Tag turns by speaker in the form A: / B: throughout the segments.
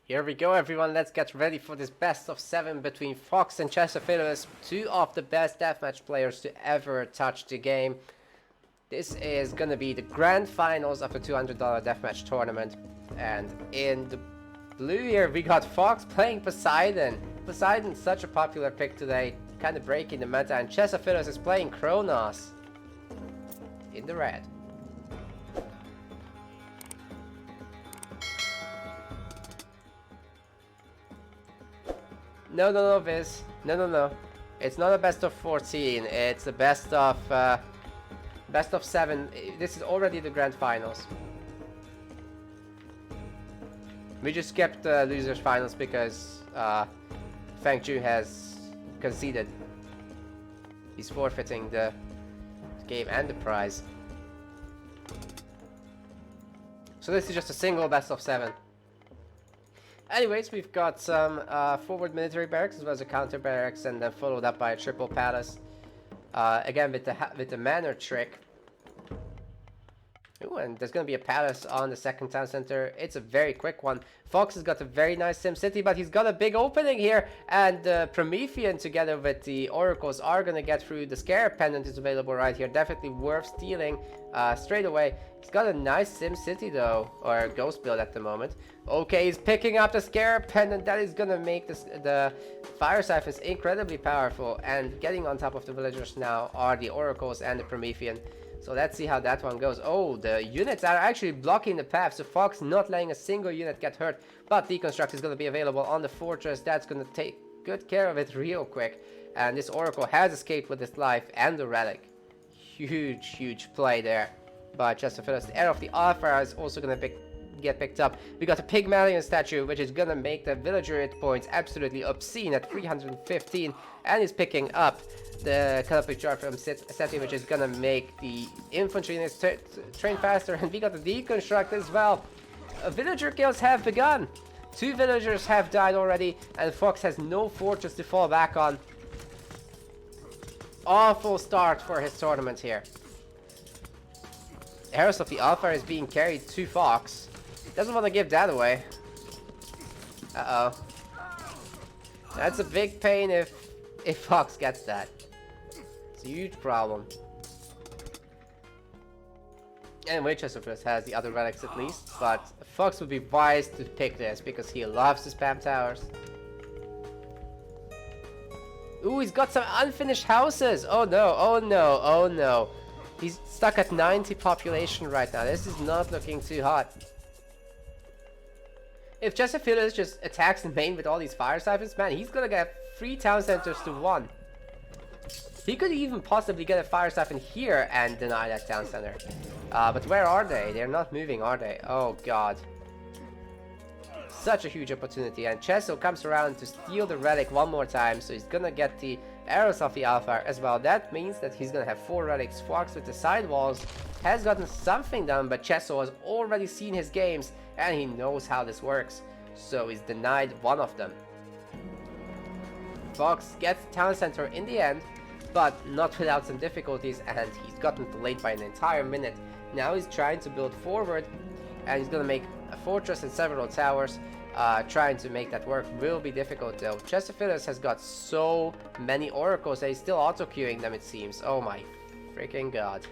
A: Here we go, everyone. Let's get ready for this best of 7 between Fox and Chessophilus, two of the best deathmatch players to ever touch the game. This is gonna be the grand finals of the $200 deathmatch tournament. And in the blue here, we got Fox playing Poseidon. Poseidon's such a popular pick today, kind of breaking the meta, and Chessophilus is playing Kronos in the red. No, Viz. No. It's not a best of 14. It's a best of 7. This is already the grand finals. We just kept the losers finals because Feng Ju has conceded. He's forfeiting the game and the prize. So this is just a single best of 7. Anyways, we've got some forward military barracks as well as a counter barracks, and then followed up by a triple palace. Again with the manor trick. Ooh, and there's gonna be a palace on the second town center. It's a very quick one. Fox has got a very nice sim city, but he's got a big opening here, and Promethean together with the oracles are gonna get through. The scare pendant is available right here, definitely worth stealing straight away. He's got a nice sim city though, or ghost build at the moment. Okay, he's picking up the scare pendant. That is gonna make the fire siphons incredibly powerful, and getting on top of the villagers now are the oracles and the Promethean. So let's see how that one goes. Oh, the units are actually blocking the path, so Fox not letting a single unit get hurt. But Deconstruct is going to be available on the fortress. That's going to take good care of it real quick. And this Oracle has escaped with his life and the relic. Huge play there by Chessophilus. The Heir of the Alpha is also going to get picked up. We got a Pygmalion statue, which is going to make the villager hit points absolutely obscene at 315. And he's picking up the Calippic Jar from Seti, which is gonna make the infantry units train faster. And we got the Deconstruct as well. Villager kills have begun. 2 villagers have died already, and Fox has no fortress to fall back on. Awful start for his tournament here. Heiress of the Alpha is being carried to Fox. Doesn't want to give that away. Uh-oh. That's a big pain if Fox gets that. It's a huge problem. Anyway, Chessophilus has the other relics at least, but Fox would be wise to pick this because he loves to spam towers. Ooh, he's got some unfinished houses! Oh no. He's stuck at 90 population right now. This is not looking too hot. If Chessophilus just attacks the main with all these fire siphons, man, he's gonna get 3 town centers to 1. He could even possibly get a fire siphon here and deny that town center. But where are they? They're not moving, are they? Oh god. Such a huge opportunity, and Chesso comes around to steal the relic one more time, so he's gonna get the arrows of the Alpha as well. That means that he's gonna have 4 relics. Fox with the side walls has gotten something done, but Chesso has already seen his games and he knows how this works, so he's denied one of them. Fox gets town center in the end, but not without some difficulties, and he's gotten delayed by an entire minute. Now he's trying to build forward, and he's gonna make a fortress and several towers. Trying to make that work will be difficult though. Chessophilus has got so many oracles that he's still auto-queuing them, it seems. Oh my freaking god.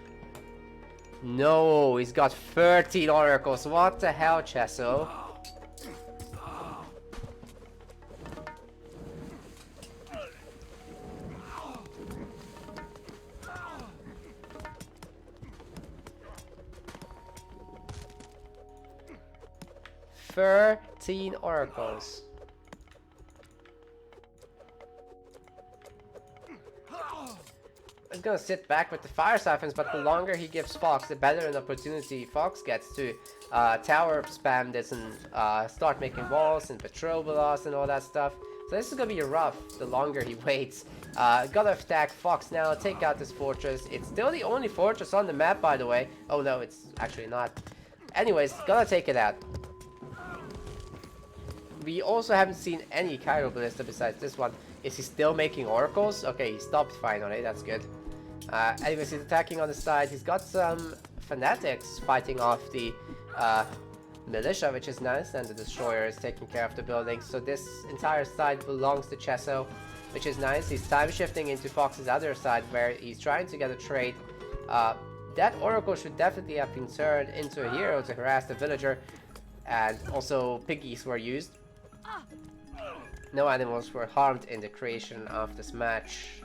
A: No, he's got 13 oracles. What the hell, Chesso? Oracles. He's gonna sit back with the fire siphons, but the longer he gives Fox, the better an opportunity Fox gets to tower spam this and start making walls and Petrobolos and all that stuff. So this is gonna be rough the longer he waits. Gotta attack Fox now, take out this fortress. It's still the only fortress on the map, by the way. Oh no, it's actually not. Anyways, gotta take it out. We also haven't seen any Cairo Ballista besides this one. Is he still making oracles? Okay, he stopped finally, that's good. Anyways, he's attacking on the side. He's got some fanatics fighting off the militia, which is nice, and the destroyer is taking care of the buildings. So this entire side belongs to Chesso, which is nice. He's time shifting into Fox's other side where he's trying to get a trade. That Oracle should definitely have been turned into a hero to harass the villager, and also piggies were used. No animals were harmed in the creation of this match.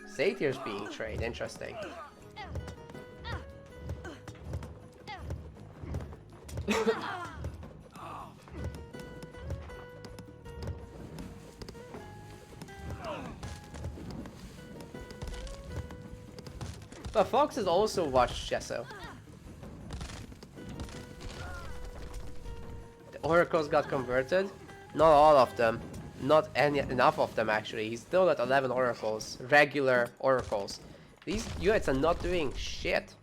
A: Satyr's being traded, interesting. But Fox has also watched Chesso. The oracles got converted. Not all of them. Not enough of them actually. He's still at 11 oracles. Regular oracles. These units are not doing shit.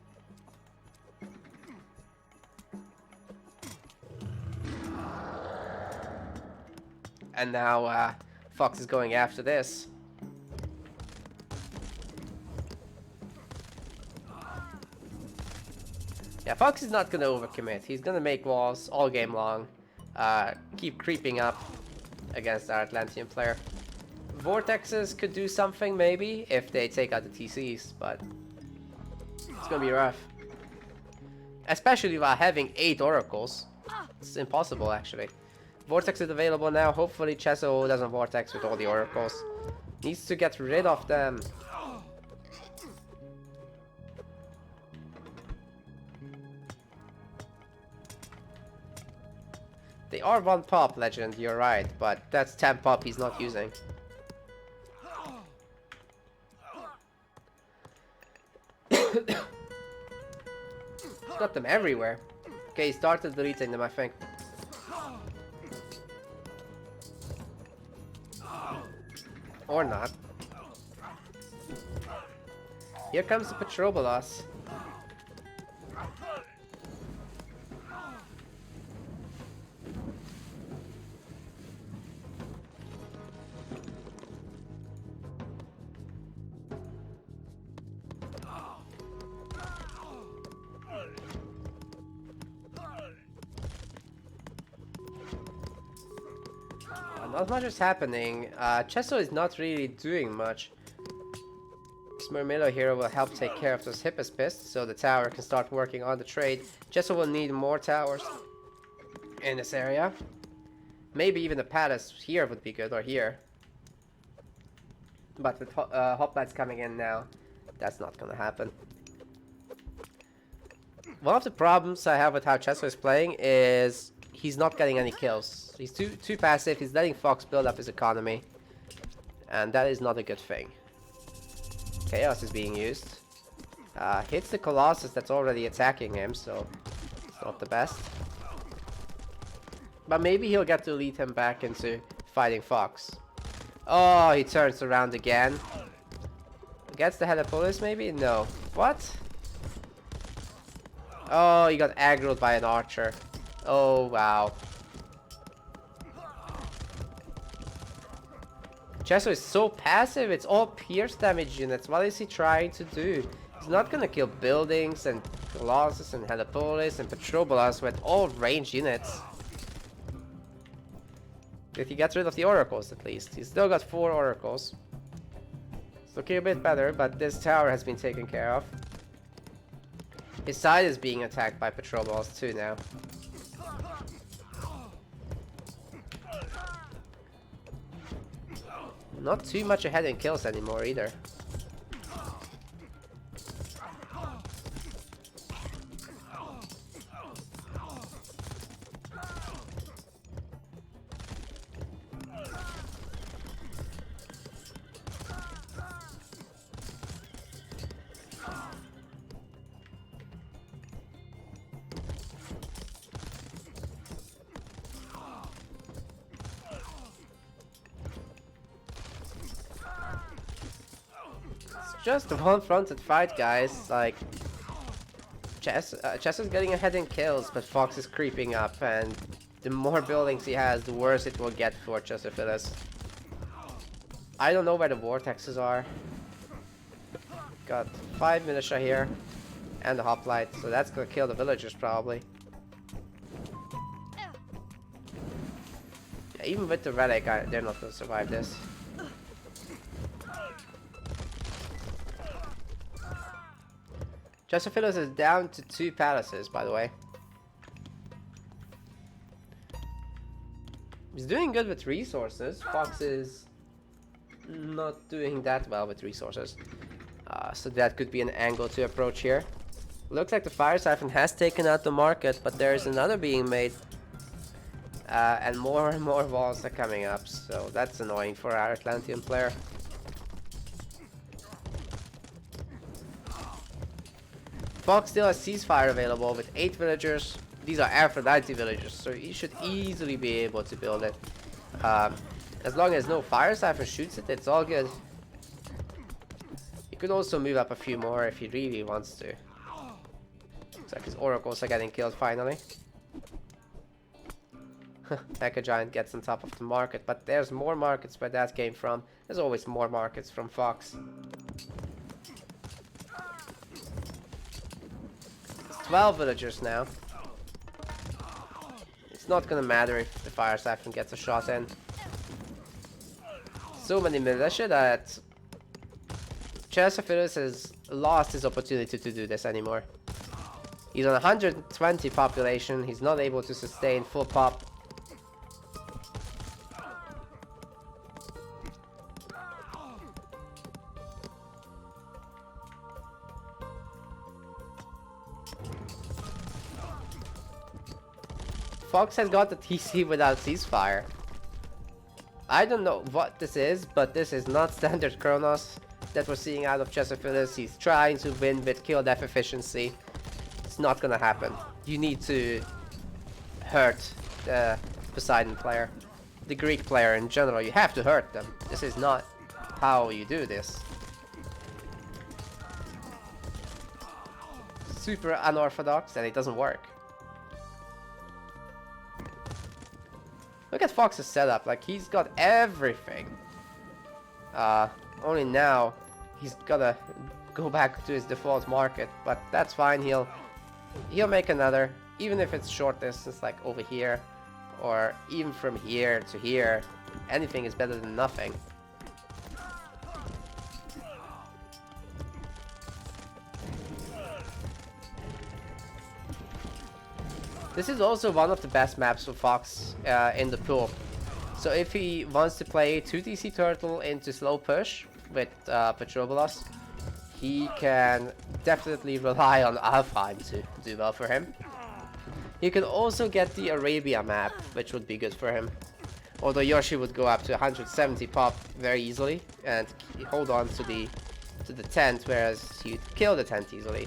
A: And now Fox is going after this. Yeah, Fox is not gonna overcommit. He's gonna make walls all game long. Keep creeping up against our Atlantean player. Vortexes could do something maybe if they take out the TCs, but it's gonna be rough. Especially while having 8 oracles. It's impossible actually. Vortex is available now. Hopefully Chesso doesn't vortex with all the oracles. Needs to get rid of them. They are 1 pop, Legend, you're right, but that's 10 pop he's not using. He's got them everywhere. Okay, he started deleting them, I think. Or not. Here comes the Petrobolos. Not much is happening. Chesso is not really doing much. This Murmillo hero will help take care of those Hippospists, so the tower can start working on the trade. Chesso will need more towers in this area. Maybe even the palace here would be good, or here. But with hoplites coming in now, that's not gonna happen. One of the problems I have with how Chesso is playing is he's not getting any kills. He's too passive. He's letting Fox build up his economy, and that is not a good thing. Chaos is being used. Hits the Colossus that's already attacking him, so it's not the best. But maybe he'll get to lead him back into fighting Fox. Oh, he turns around again. Gets the Helipolis maybe? No. What? Oh, he got aggroed by an archer. Oh, wow. Chesso is so passive, it's all pierce damage units. What is he trying to do? He's not gonna kill buildings and Colossus and Helipolis and Petrobolas with all ranged units. If he gets rid of the oracles at least. He's still got 4 oracles. It's looking a bit better, but this tower has been taken care of. His side is being attacked by Petrobolas too now. Not too much ahead in kills anymore either. Just a one-fronted fight, guys. Like, Chess is getting ahead in kills, but Fox is creeping up, and the more buildings he has, the worse it will get for Chessophilus. I don't know where the vortexes are. Got 5 militia here, And the hoplite, so that's gonna kill the villagers probably. Yeah, even with the relic, they're not gonna survive this. Chessophilus is down to 2 palaces, by the way. He's doing good with resources. Fox is not doing that well with resources. So that could be an angle to approach here. Looks like the Fire Siphon has taken out the market, but there is another being made. And more walls are coming up, so that's annoying for our Atlantean player. Fox still has ceasefire available with 8 villagers. These are Aphrodite villagers, so he should easily be able to build it. As long as no Fire Siphon shoots it, it's all good. He could also move up a few more if he really wants to. Looks like his oracles are getting killed finally. Mecha Giant gets on top of the market, but there's more markets where that came from. There's always more markets from Fox. 12 villagers now. It's not gonna matter if the Fire Siphon gets a shot in. So many militia that Chessophilus has lost his opportunity to do this anymore. He's on 120 population, he's not able to sustain full pop. Fox has got the TC without ceasefire. I don't know what this is, but this is not standard Kronos that we're seeing out of Chessophilus. He's trying to win with kill death efficiency. It's not gonna happen. You need to hurt the Poseidon player. The Greek player in general, you have to hurt them. This is not how you do this. Super unorthodox and it doesn't work. Look at Fox's setup, like he's got everything. Only now he's gotta go back to his default market, but that's fine. He'll make another, even if it's short distance, like over here, or even from here to here. Anything is better than nothing. This is also one of the best maps for Fox in the pool. So if he wants to play 2DC Turtle into slow push with Petrobolos, he can definitely rely on Alfheim to do well for him. He can also get the Arabia map, which would be good for him. Although Yoshi would go up to 170 pop very easily and hold on to the tent, whereas he'd kill the tent easily.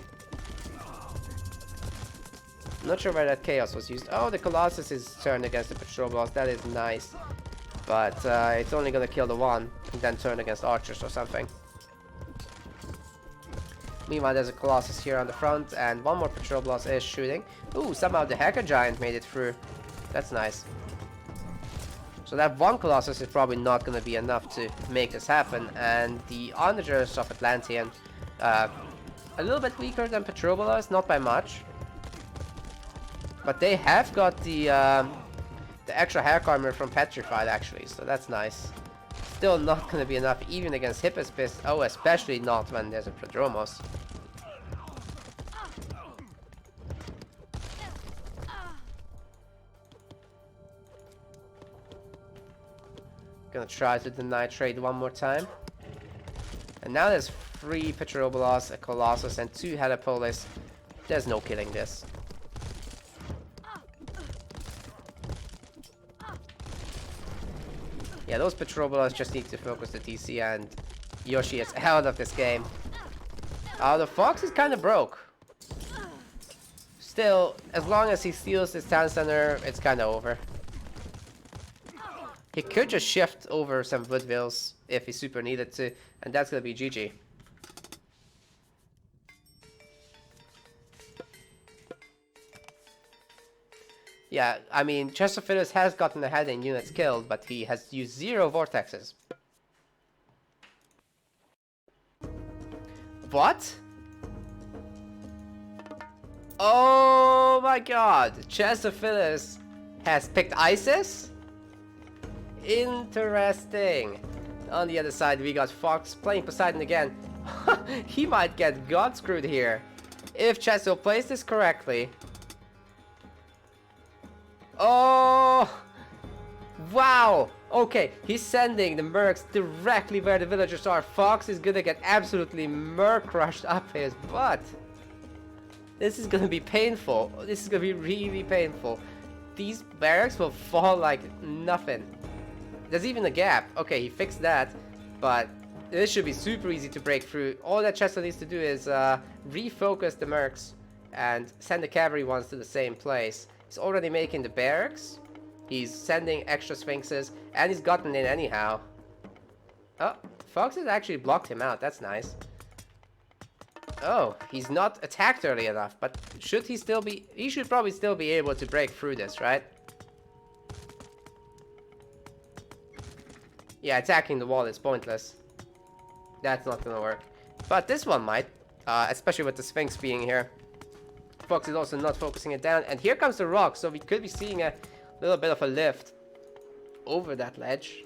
A: Not sure where that chaos was used. Oh, the Colossus is turned against the Petrobolos. That is nice. But it's only gonna kill the one and then turn against archers or something. Meanwhile, there's a Colossus here on the front and one more Petrobolos is shooting. Ooh, somehow the Hacker Giant made it through. That's nice. So that one Colossus is probably not gonna be enough to make this happen. And the onagers of Atlantean, a little bit weaker than Petrobolos, not by much. But they have got the extra hack armor from Petrified actually, so that's nice. Still not gonna be enough even against Hippospis. Oh, especially not when there's a Prodromos. Gonna try to deny trade one more time. And now there's 3 Petrobolos, a Colossus, and 2 Helipolis. There's no killing this. Yeah, those Petrobolos just need to focus the DC and Yoshi is out of this game. The Fox is kind of broke. Still, as long as he steals this town center, it's kind of over. He could just shift over some Woodvilles if he super needed to, and that's gonna be GG. Yeah, I mean, Chessophilus has gotten ahead in units killed, but he has used 0 vortexes. What? Oh my god! Chessophilus has picked ISIS? Interesting. On the other side, we got Fox playing Poseidon again. He might get god screwed here. If Chesso plays this correctly. Oh! Wow! Okay, he's sending the mercs directly where the villagers are. Fox is gonna get absolutely merc crushed up his butt. This is gonna be painful. This is gonna be really painful. These barracks will fall like nothing. There's even a gap. Okay, he fixed that, but this should be super easy to break through. All that Chester needs to do is refocus the mercs and send the cavalry ones to the same place. He's already making the barracks. He's sending extra sphinxes, and he's gotten in anyhow. Oh, Fox has actually blocked him out. That's nice. Oh, he's not attacked early enough, but should he still be... He should probably still be able to break through this, right? Yeah, attacking the wall is pointless. That's not gonna work. But this one might, especially with the Sphinx being here. Fox is also not focusing it down, and here comes the rock, so we could be seeing a little bit of a lift over that ledge.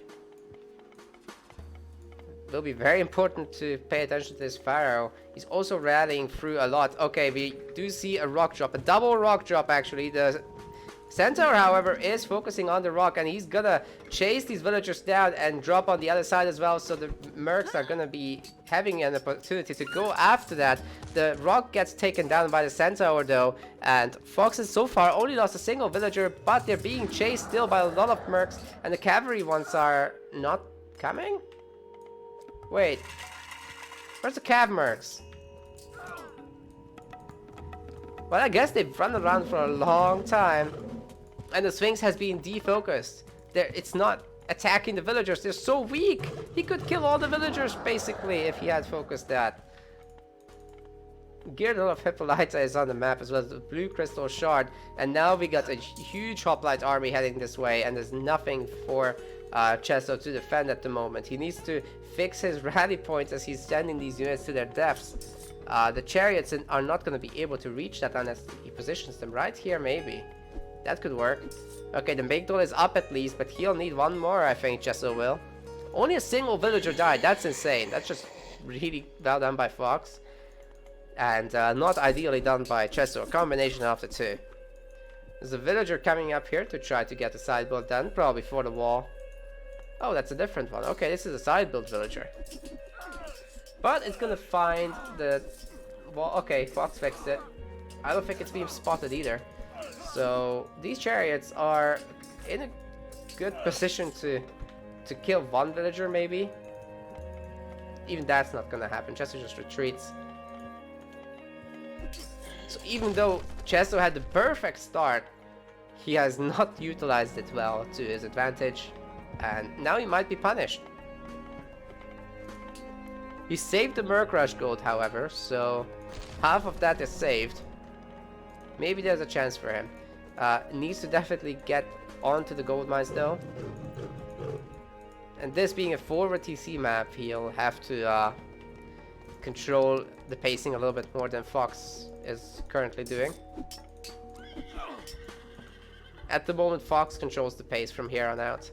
A: Will be very important to pay attention to this Pharaoh. He's also rallying through a lot. Okay, we do see a rock drop, a double rock drop actually. The Centaur, however, is focusing on the rock, and he's gonna chase these villagers down and drop on the other side as well, so the mercs are gonna be having an opportunity to go after that. The rock gets taken down by the Centaur though, and Fox has so far only lost a single villager, but they're being chased still by a lot of mercs, and the cavalry ones are not coming? Wait, where's the cav mercs? Well, I guess they've run around for a long time. And the Sphinx has been defocused. It's not attacking the villagers. They're so weak. He could kill all the villagers, basically, if he had focused that. Girdle of Hippolyta is on the map, as well as the Blue Crystal Shard. And now we got a huge Hoplite army heading this way, and there's nothing for Chesso to defend at the moment. He needs to fix his rally points as he's sending these units to their deaths. The chariots are not going to be able to reach that unless he positions them right here, maybe. That could work. Okay, the Migdol is up at least, but he'll need one more, I think Chesso will. Only a single villager died. That's insane. That's just really well done by Fox. And not ideally done by Chesso. A combination of the two. There's a villager coming up here to try to get the side build done, probably for the wall. Oh, that's a different one. Okay, this is a side build villager. But it's gonna find the wall. Okay, Fox fixed it. I don't think it's being spotted either. So these chariots are in a good position to kill one villager, maybe. Even that's not gonna happen. Chesso just retreats. So even though Chesso had the perfect start, he has not utilized it well to his advantage, and now he might be punished. He saved the Merc Rush gold, however, so half of that is saved. Maybe there's a chance for him. Needs to definitely get onto the gold mines though. And this being a forward TC map, he'll have to control the pacing a little bit more than Fox is currently doing. At the moment, Fox controls the pace from here on out.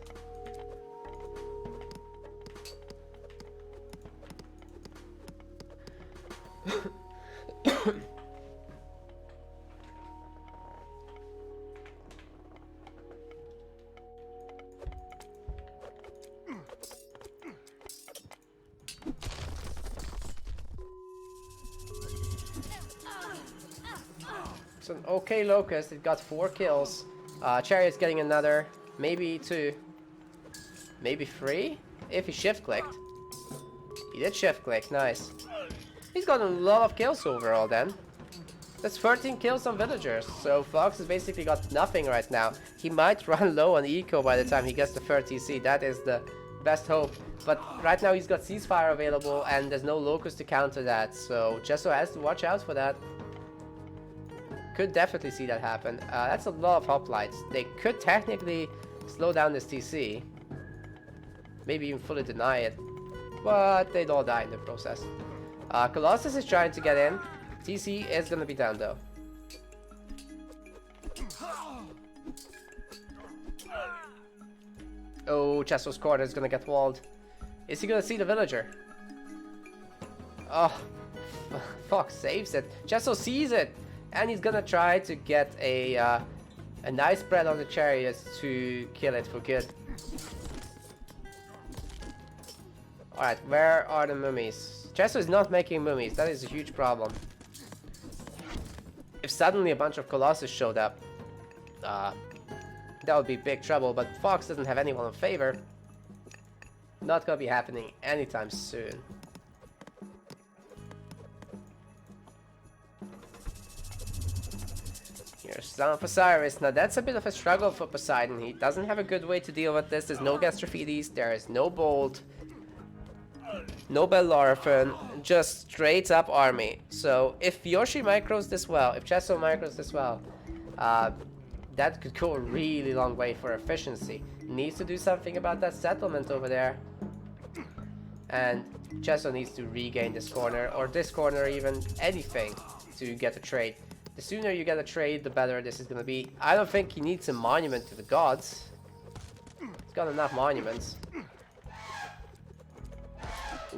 A: It's an okay Locust. It got 4 kills. Chariot's getting another, maybe 2, maybe 3 if he shift clicked. He did shift click, nice. He's gotten a lot of kills overall then. That's 13 kills on villagers, so Fox has basically got nothing right now. He might run low on eco by the time he gets to 3rd TC, that is the best hope. But right now he's got Ceasefire available and there's no Locust to counter that, so Chesso has to watch out for that. Could definitely see that happen. That's a lot of hoplites. They could technically slow down this TC. Maybe even fully deny it. But they'd all die in the process. Colossus is trying to get in. TC is gonna be down though. Oh, Chesso's corner is gonna get walled. Is he gonna see the villager? Oh, Fox saves it. Chesso sees it, and he's gonna try to get a nice spread on the chariots to kill it for good. Alright, where are the mummies? Chesso is not making mummies. That is a huge problem. If suddenly a bunch of Colossus showed up, that would be big trouble, but Fox doesn't have anyone in favor. Not gonna be happening anytime soon. Here's Son of Osiris. Now that's a bit of a struggle for Poseidon. He doesn't have a good way to deal with this. There's no Gastrophides, there is no Bolt, no Bellerophon, just straight up army. So if Yoshi micros this well, if Chesso micros this well, that could go a really long way for efficiency. Needs to do something about that settlement over there. And Chesso needs to regain this corner, or this corner even, anything to get a trade. The sooner you get a trade, the better this is gonna be. I don't think he needs a monument to the gods. He's got enough monuments.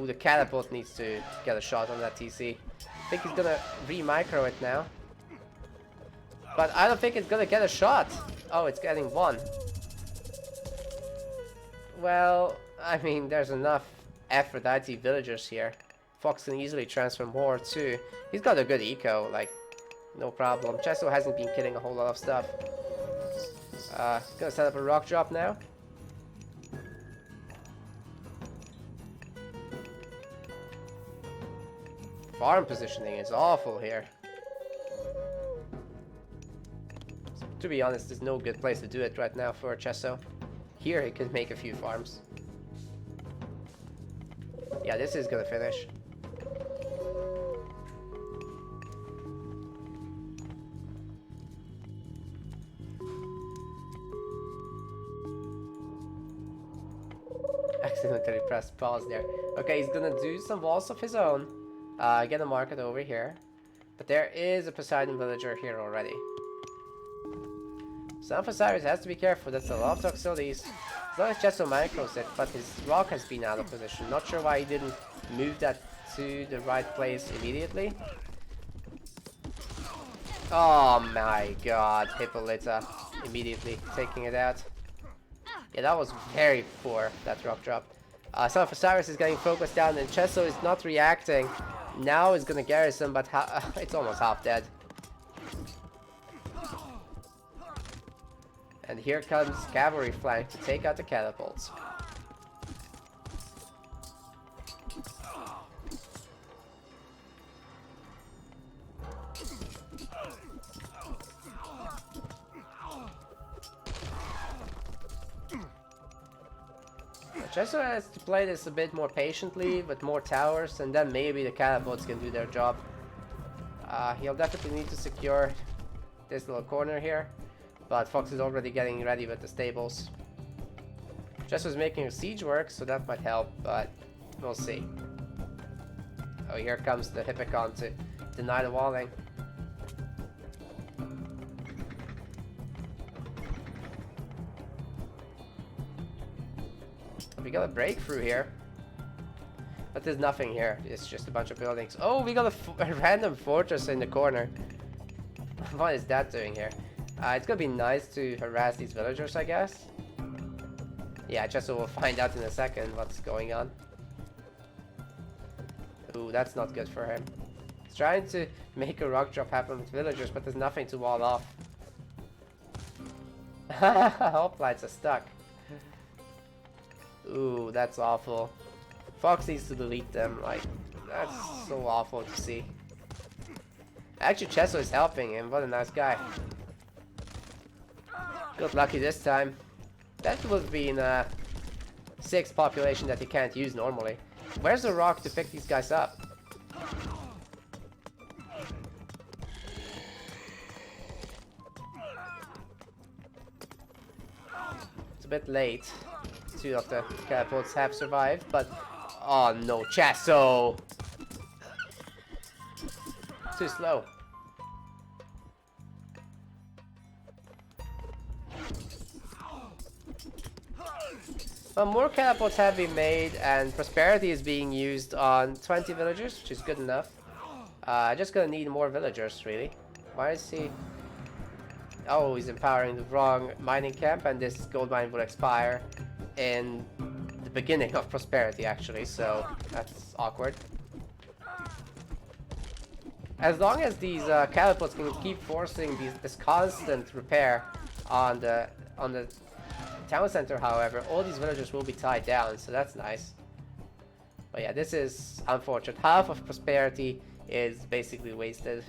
A: Ooh, the catapult needs to get a shot on that TC. I think he's gonna re-micro it now. But I don't think it's gonna get a shot. Oh, it's getting one. Well, I mean, there's enough Aphrodite villagers here. Fox can easily transfer more too. He's got a good eco, like, no problem. Chesso hasn't been killing a whole lot of stuff. Gonna set up a rock drop now. Farm positioning is awful here. To be honest, there's no good place to do it right now for Chesso. Here he could make a few farms. Yeah, this is gonna finish. Accidentally pressed pause there. Okay, he's gonna do some walls of his own. Get a market over here. But there is a Poseidon villager here already. Son of Osiris has to be careful. That's a lot of toxicities. As long as Chesso micros it, but his rock has been out of position. Not sure why he didn't move that to the right place immediately. Oh my god, Hippolyta immediately taking it out. Yeah, that was very poor, that rock drop. Son of Osiris is getting focused down and Chesso is not reacting. Now he's gonna garrison, but it's almost half dead. And here comes cavalry flank to take out the catapults. Chesso has to play this a bit more patiently, with more towers, and then maybe the catapults can do their job. He'll definitely need to secure this little corner here, but Fox is already getting ready with the stables. Chesso's making a siege work, so that might help, but we'll see. Oh, here comes the Hippicon to deny the walling. We got a breakthrough here, but there's nothing here. It's just a bunch of buildings. Oh, we got a random fortress in the corner. What is that doing here? It's gonna be nice to harass these villagers, I guess. Yeah, Chesso will find out in a second what's going on. Ooh, that's not good for him. He's trying to make a rock drop happen with villagers, but there's nothing to wall off. Hoplites are stuck. Ooh, that's awful. Fox needs to delete them, like, that's so awful to see. Actually, Chesso is helping him, what a nice guy. Got lucky this time. That would be in a 6 population that he can't use normally. Where's the rock to pick these guys up? It's a bit late. 2 of the catapults have survived, but oh no, Chesso! Too slow. Well, more catapults have been made, and prosperity is being used on 20 villagers, which is good enough. Just gonna need more villagers, really. Why is he... Oh, he's empowering the wrong mining camp, and this gold mine will expire in the beginning of prosperity, actually, so that's awkward. As long as these catapults can keep forcing this constant repair on the town center, however, all these villagers will be tied down, so that's nice. But yeah, this is unfortunate. Half of prosperity is basically wasted.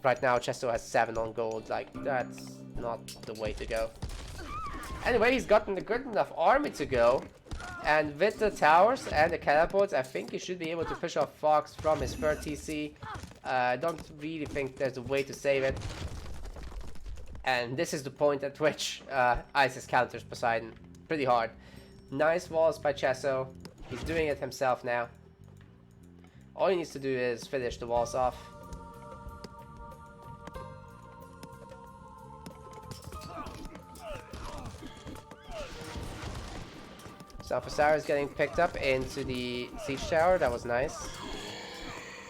A: Right now, Chesto has 7 on gold. Like, that's not the way to go. Anyway, he's gotten a good enough army to go. And with the towers and the catapults, I think he should be able to push off Fox from his third TC. I don't really think there's a way to save it. And this is the point at which Isis counters Poseidon pretty hard. Nice walls by Chesso. He's doing it himself now. All he needs to do is finish the walls off. So Alphasar is getting picked up into the siege tower. That was nice.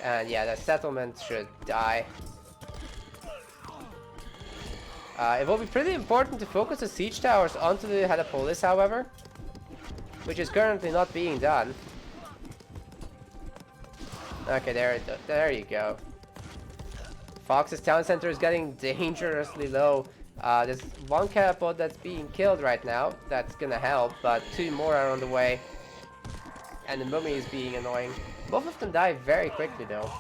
A: And yeah, the settlement should die. It will be pretty important to focus the siege towers onto the Helepolis, however, which is currently not being done. Okay, there you go. Fox's town center is getting dangerously low. There's one catapult that's being killed right now. That's gonna help, but 2 more are on the way. And the mummy is being annoying. Both of them die very quickly, though.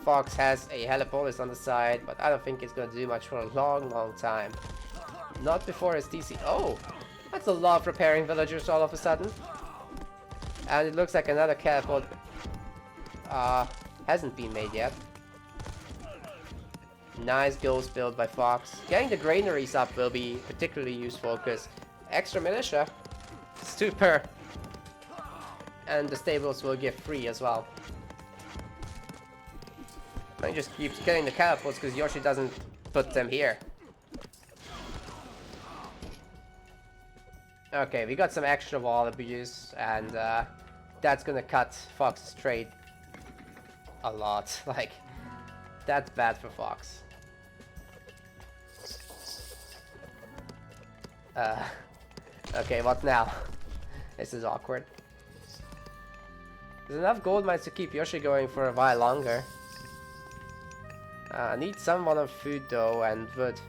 A: Fox has a Helepolis on the side, but I don't think it's gonna do much for a long, long time. Not before his TC. Oh! That's a lot of repairing villagers all of a sudden. And it looks like another catapult hasn't been made yet. Nice ghost build by Fox. Getting the granaries up will be particularly useful because extra militia, super, and the stables will give free as well. I just keep getting the catapults because Yoshi doesn't put them here. Okay, we got some extra wall abuse, and that's gonna cut Fox's trade a lot. Like, that's bad for Fox. Okay, what now? This is awkward. There's enough gold mines to keep Yoshi going for a while longer. I need some of food though, and wood.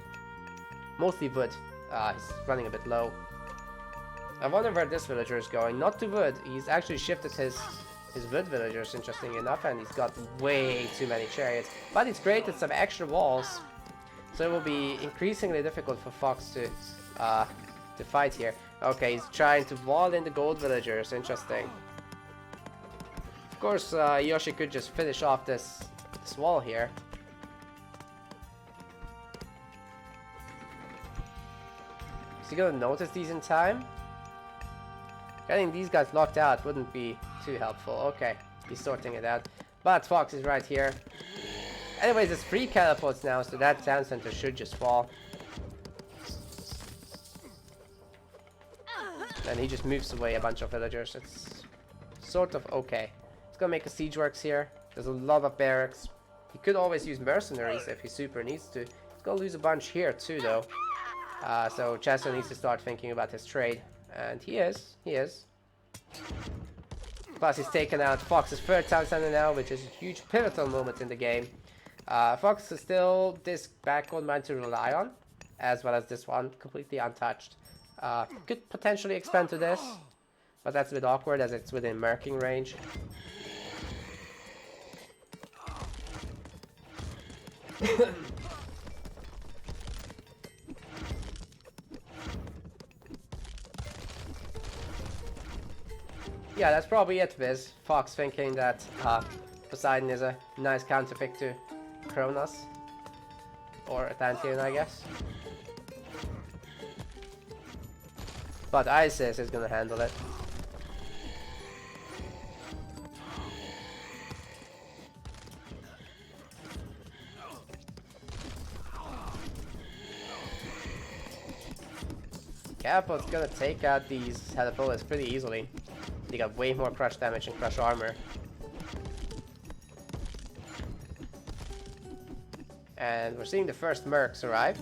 A: Mostly wood. He's running a bit low. I wonder where this villager is going. Not to wood. He's actually shifted his wood villagers, interestingly enough, and he's got way too many chariots. But he's created some extra walls, so it will be increasingly difficult for Fox to fight here. Okay, he's trying to wall in the gold villagers. Interesting. Of course, Yoshi could just finish off this wall here. Is he gonna notice these in time? Getting these guys locked out wouldn't be too helpful. Okay, he's sorting it out. But Fox is right here. Anyways, there's 3 catapults now, so that town center should just fall. And he just moves away a bunch of villagers. It's sort of okay. He's gonna make a siege works here. There's a lot of barracks. He could always use mercenaries if he super needs to. He's gonna lose a bunch here too, though. So Chesto needs to start thinking about his trade. And he is. Plus he's taken out Fox's 3rd town center now, which is a huge pivotal moment in the game. Fox is still this backbone mine to rely on, as well as this one, completely untouched. Could potentially expand to this, but that's a bit awkward as it's within marking range. Yeah, that's probably it, Viz. Fox thinking that Poseidon is a nice counterpick to Kronos. Or Atlantean, I guess. But Isis is gonna handle it. Catapult's gonna take out these Chessophilus pretty easily. They got way more crush damage and crush armor. And we're seeing the first mercs arrive.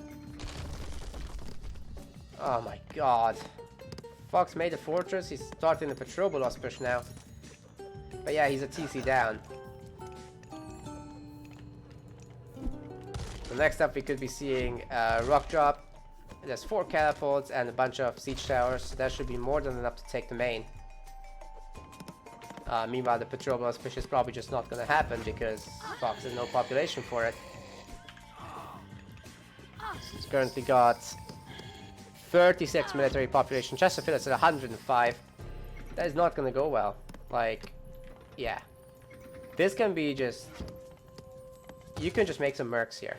A: Oh my god. Fox made a fortress, he's starting the Petrobolos push now. But yeah, he's a TC down. So next up we could be seeing Rock Drop. There's 4 catapults and a bunch of siege towers, so that should be more than enough to take the main. Meanwhile, the Petrobolos push is probably just not gonna happen because Fox has no population for it. He's currently got 36 military population. Chessophilus at 105. That is not gonna go well. Like, yeah. This can be just... You can just make some mercs here.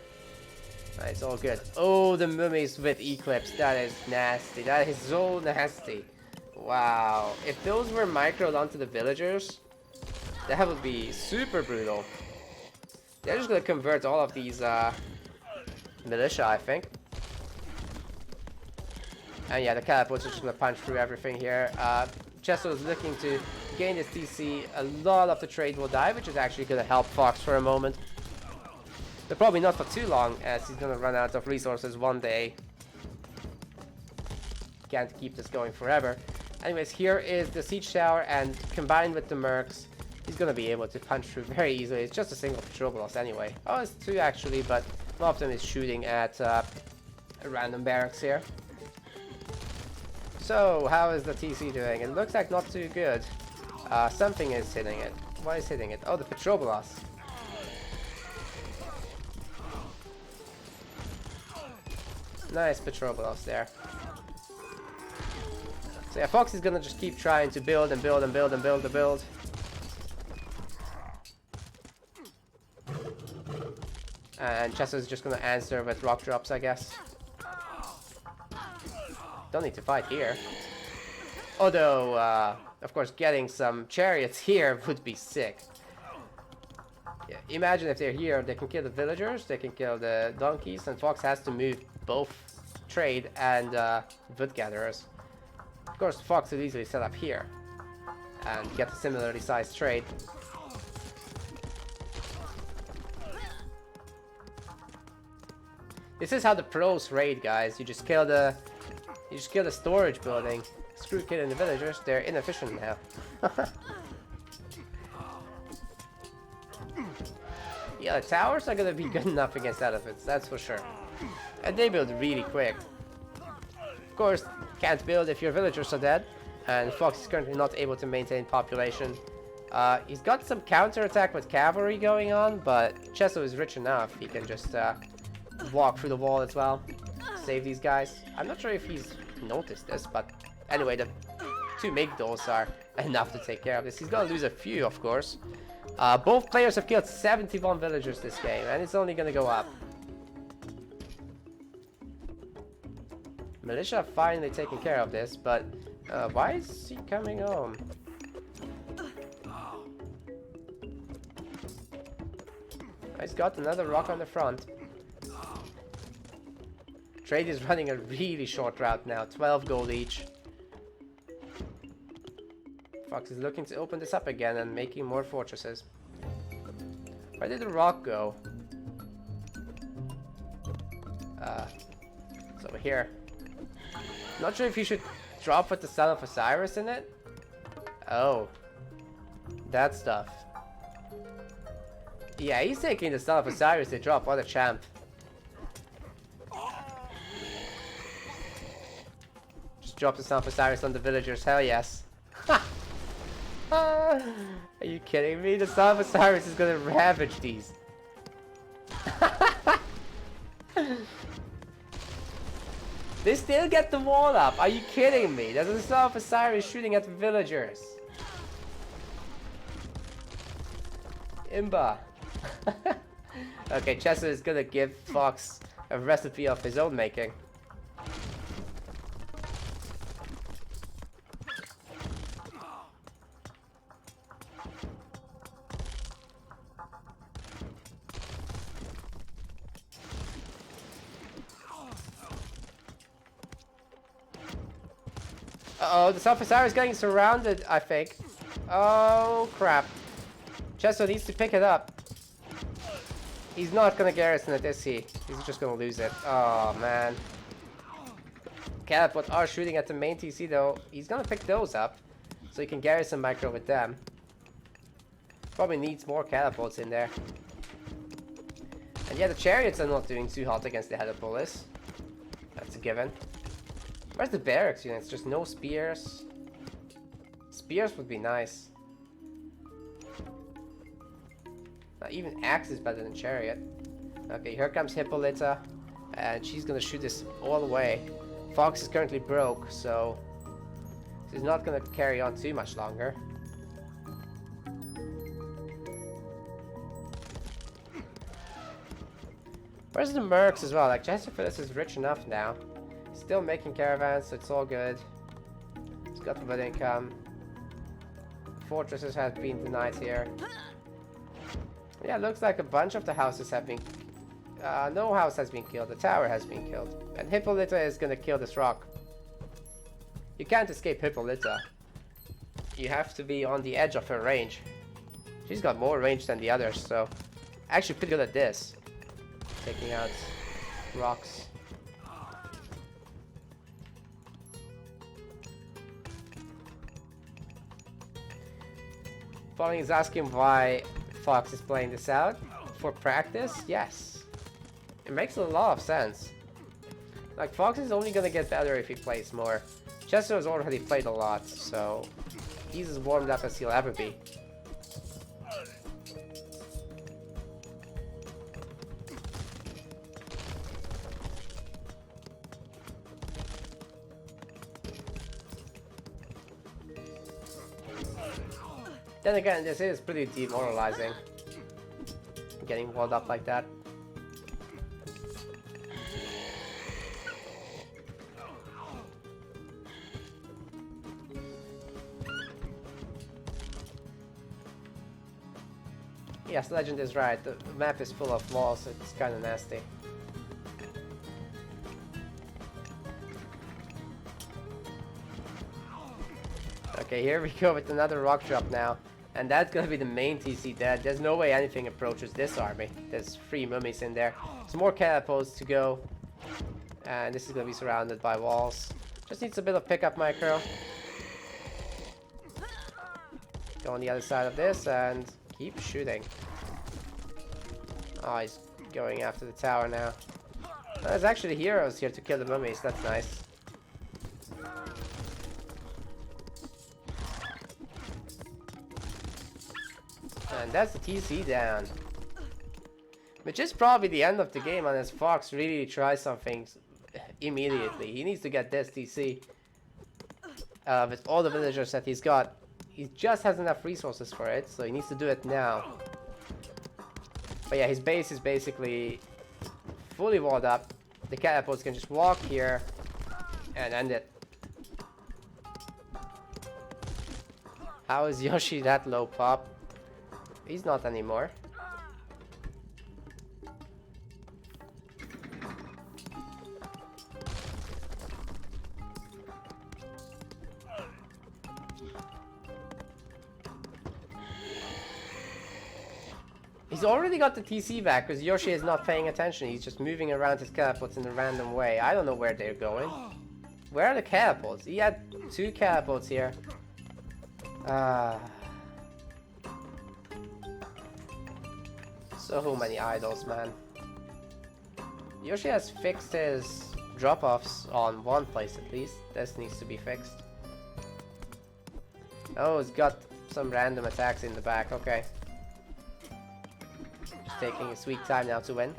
A: It's all good. Oh, the mummies with Eclipse. That is nasty. That is so nasty. Wow. If those were microed onto the villagers, that would be super brutal. They're just gonna convert all of these militia, I think. And yeah, the catapults are just gonna punch through everything here. Chesso is looking to gain this TC. A lot of the trade will die, which is actually gonna help Fox for a moment. But probably not for too long, as he's gonna run out of resources one day. Can't keep this going forever. Anyways, here is the siege tower, and combined with the mercs, he's gonna be able to punch through very easily. It's just a single Petrobolos anyway. Oh, it's 2 actually, but one of them is shooting at random barracks here. So, how is the TC doing? It looks like not too good. Something is hitting it. What is hitting it? Oh, the Petrobolos. Nice Petrobolos there. So yeah, Fox is gonna just keep trying to build and build and build and build and build. And Chesso is just gonna answer with rock drops, I guess. Don't need to fight here. Although, of course, getting some chariots here would be sick. Yeah, imagine if they're here, they can kill the villagers, they can kill the donkeys, and Fox has to move both trade and wood gatherers. Of course, Fox would easily set up here and get a similarly sized trade. This is how the pros raid, guys. You just kill the storage building. Screw killing the villagers, they're inefficient now. Yeah, the towers are gonna be good enough against elephants, that's for sure. And they build really quick. Of course, can't build if your villagers are dead, and Fox is currently not able to maintain population. He's got some counterattack with cavalry going on, but Chesso is rich enough. He can just walk through the wall as well, save these guys. I'm not sure if he's noticed this, but anyway, the 2 Migdols are enough to take care of this. He's gonna lose a few, of course. Both players have killed 71 villagers this game, and it's only gonna go up. Militia have finally taken care of this, but why is he coming home? He's got another rock on the front. Trade is running a really short route now, 12 gold each. Fox is looking to open this up again and making more fortresses. Where did the rock go? It's over here. Not sure if you should drop with the Son of Osiris in it. Oh. That stuff. Yeah, he's taking the Son of Osiris to drop. What a champ. Just drop the Son of Osiris on the villagers. Hell yes. Are you kidding me? The Son of Osiris is gonna ravage these. They still get the wall up. Are you kidding me? There's a Son of Osiris shooting at villagers. Imba. Okay, Chesso is gonna give Fox a recipe of his own making. Uh-oh, the Sulfur is getting surrounded, I think. Oh, crap. Chesso needs to pick it up. He's not gonna garrison it, is he? He's just gonna lose it. Oh, man. Catapults are shooting at the main TC, though. He's gonna pick those up, so he can garrison micro with them. Probably needs more catapults in there. And yeah, the chariots are not doing too hot against the Chessophilus. That's a given. Where's the barracks units? Just no spears. Spears would be nice. Even axe is better than chariot. Okay, here comes Hippolyta. And she's gonna shoot this all the way. Fox is currently broke, so she's not gonna carry on too much longer. Where's the mercs as well? Like, Chessophilus is rich enough now. Still making caravans, so it's all good. He's got the good income. Fortresses have been denied here. Yeah, looks like a bunch of the houses have been... no house has been killed. The tower has been killed. And Hippolyta is gonna kill this rock. You can't escape Hippolyta. You have to be on the edge of her range. She's got more range than the others, so... Actually pretty good at this. Taking out rocks. Falling is asking why Fox is playing this out. For practice? Yes. It makes a lot of sense. Like, Fox is only gonna get better if he plays more. Chesso has already played a lot, so he's as warmed up as he'll ever be. Then again, this is pretty demoralizing. Getting walled up like that. Yes, Legend is right. The map is full of walls, so it's kind of nasty. Okay, here we go with another rock drop now. And that's gonna be the main TC dead. There's no way anything approaches this army. There's 3 mummies in there. Some more catapults to go. And this is gonna be surrounded by walls. Just needs a bit of pickup micro. Go on the other side of this and keep shooting. Oh, he's going after the tower now. There's actually heroes here to kill the mummies. That's nice. And that's the TC down. Which is probably the end of the game unless Fox really tries something immediately. He needs to get this TC. With all the villagers that he's got. He just has enough resources for it, so he needs to do it now. But yeah, his base is basically fully walled up. The catapults can just walk here and end it. How is Yoshi that low pop? He's not anymore. He's already got the TC back because Yoshi is not paying attention. He's just moving around his catapults in a random way. I don't know where they're going. Where are the catapults? He had 2 catapults here. So many idols, man. Yoshi has fixed his drop-offs on one place at least. This needs to be fixed. Oh, it's got some random attacks in the back. Okay. Just taking a sweet time now to win.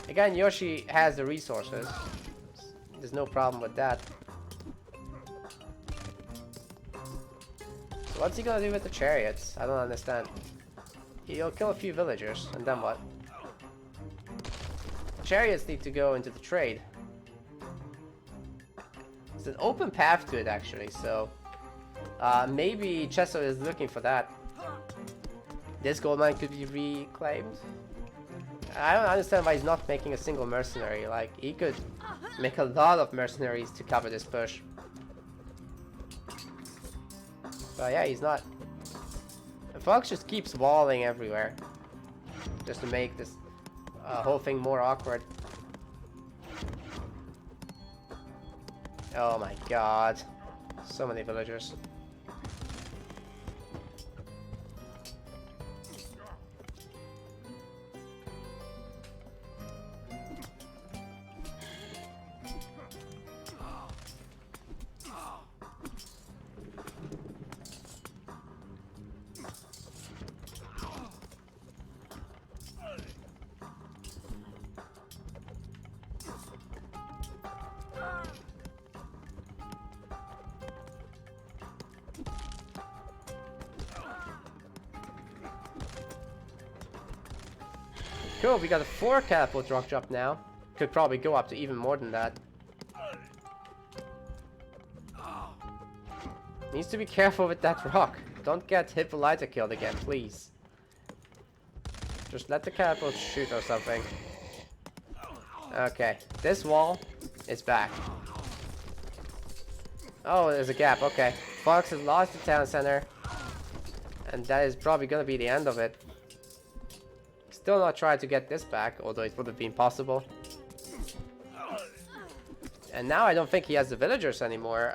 A: Again, Yoshi has the resources. There's no problem with that. What's he gonna do with the chariots? I don't understand. He'll kill a few villagers, and then what? Chariots need to go into the trade. It's an open path to it, actually, so... maybe Chesso is looking for that. This gold mine could be reclaimed. I don't understand why he's not making a single mercenary. Like, he could Make a lot of mercenaries to cover this push. But yeah, he's not. And Fox just keeps walling everywhere. Just to make this whole thing more awkward. Oh my god. So many villagers. Cool, we got a 4 catapult rock drop now. Could probably go up to even more than that. Needs to be careful with that rock. Don't get Hippolyta killed again, please. Just let the catapult shoot or something. Okay, this wall is back. Oh, there's a gap, okay. Fox has lost the town center. And that is probably gonna be the end of it. Still not trying to get this back, although it would have been possible. And now I don't think he has the villagers anymore.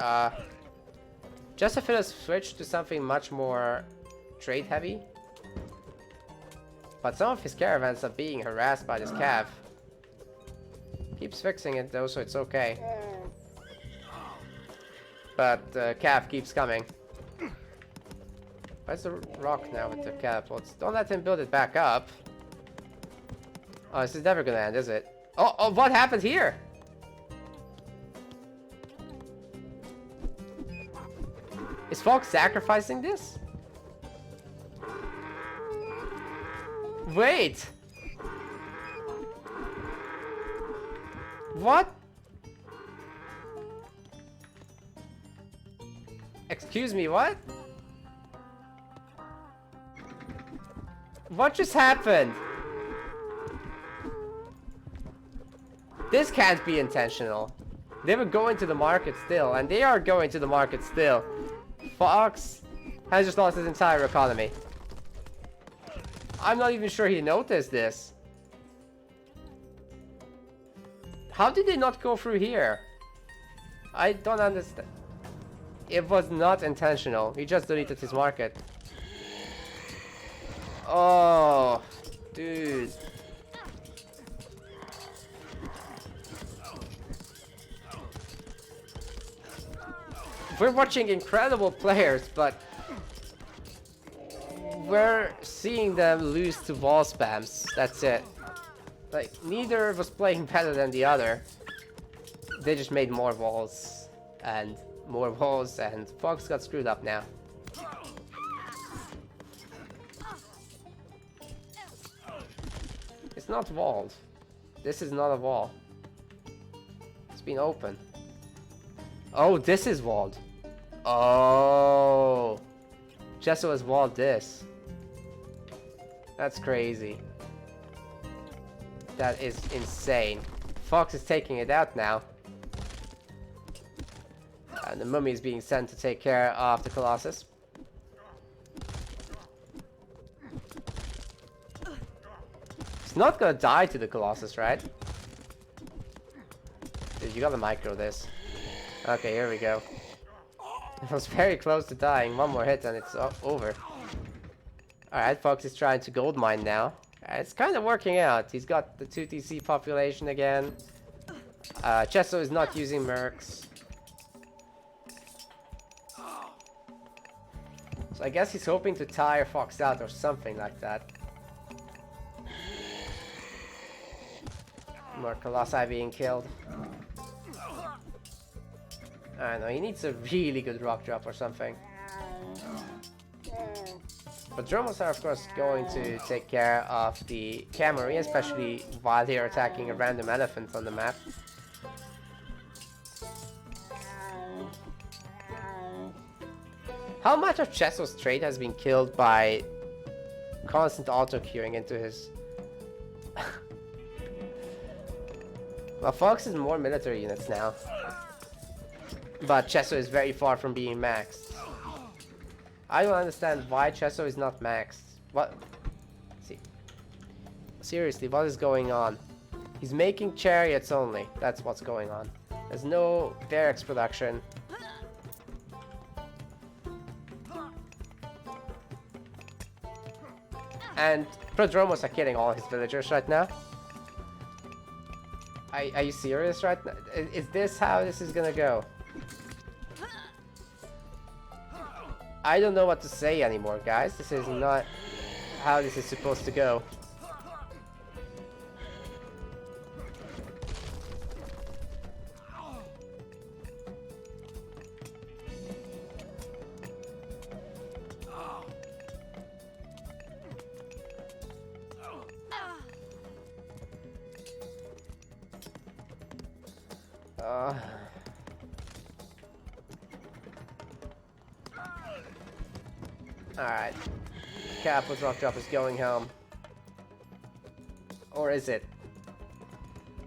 A: Chessophilus switched to something much more trade heavy. But some of his caravans are being harassed by this cav. Keeps fixing it though, so it's okay. But cav keeps coming. Where's the rock now with the catapults? Don't let him build it back up. Oh, this is never gonna end, is it? Oh, what happened here? Is Fox sacrificing this? Wait! What? Excuse me, what? What just happened? This can't be intentional. They were going to the market still, and they are going to the market still. Fox has just lost his entire economy. I'm not even sure he noticed this. How did they not go through here? I don't understand. It was not intentional. He just deleted his market. Oh, dude. We're watching incredible players, but we're seeing them lose to wall spams. That's it. Like, neither was playing better than the other. They just made more walls, and Fox got screwed up now. It's not walled. This is not a wall. It's been open. Oh, this is walled. Oh. Chesso has walled this. That's crazy. That is insane. Fox is taking it out now. And the mummy is being sent to take care of the Colossus. It's not gonna die to the Colossus, right? Dude, you gotta micro this. Okay, here we go. It was very close to dying. One more hit and it's over. Alright, Fox is trying to gold mine now. It's kind of working out. He's got the 2TC population again. Chesso is not using mercs. So I guess he's hoping to tire Fox out or something like that. More Colossi being killed. I don't know, he needs a really good rock drop or something. But Dromos are of course going to take care of the cavalry, especially while they are attacking a random elephant on the map. How much of Chesso's trade has been killed by constant auto-queuing into his... Well, Fox is more military units now. But Chesso is very far from being maxed. I don't understand why Chesso is not maxed. What? See. Seriously, what is going on? He's making chariots only. That's what's going on. There's no barracks production. And Prodromos are killing all his villagers right now. Are you serious right now? Is this how this is gonna go? I don't know what to say anymore, guys. This is not how this is supposed to go. Alright. Cap with Rock Drop is going home. Or is it?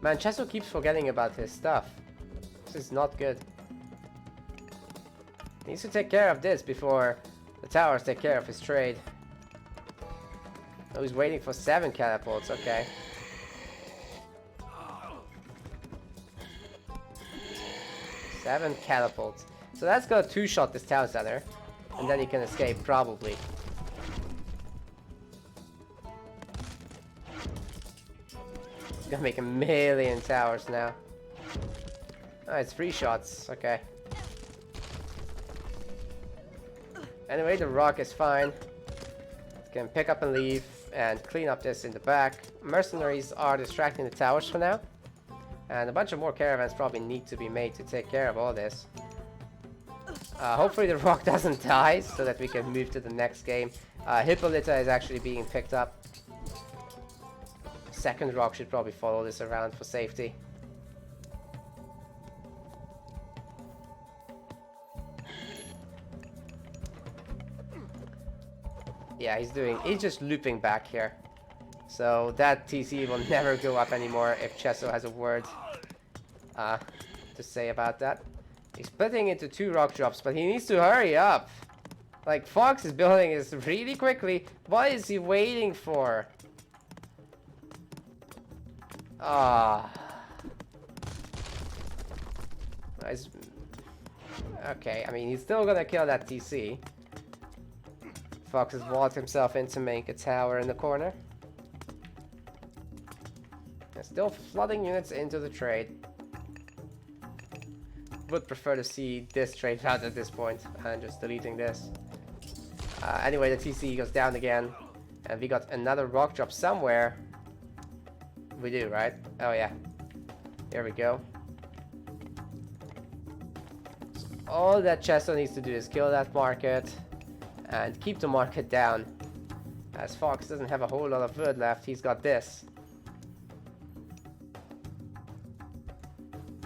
A: Man, Chesso keeps forgetting about his stuff. This is not good. He needs to take care of this before the towers take care of his trade. Oh, he's waiting for 7 catapults, okay. Seven catapults. So that's gonna two-shot this town center. And then he can escape, probably. He's gonna make 1,000,000 towers now. Oh, it's 3 shots, okay. Anyway, the rock is fine. Can pick up and leave and clean up this in the back. Mercenaries are distracting the towers for now. And a bunch of more caravans probably need to be made to take care of all this. Hopefully the rock doesn't die so that we can move to the next game. Hippolyta is actually being picked up. Second rock should probably follow this around for safety. Yeah, he's just looping back here. So that TC will never go up anymore if Chesso has a word to say about that. He's splitting into 2 rock drops, but he needs to hurry up. Like, Fox is building this really quickly. What is he waiting for? Ah. Okay, I mean, he's still gonna kill that TC. Fox has walled himself in to make a tower in the corner. And still flooding units into the trade. Would prefer to see this trade out at this point and just deleting this. Anyway, the TC goes down again. And we got another rock drop somewhere. We do, right? Oh yeah. Here we go. So all that Chesso needs to do is kill that market and keep the market down. As Fox doesn't have a whole lot of wood left, he's got this.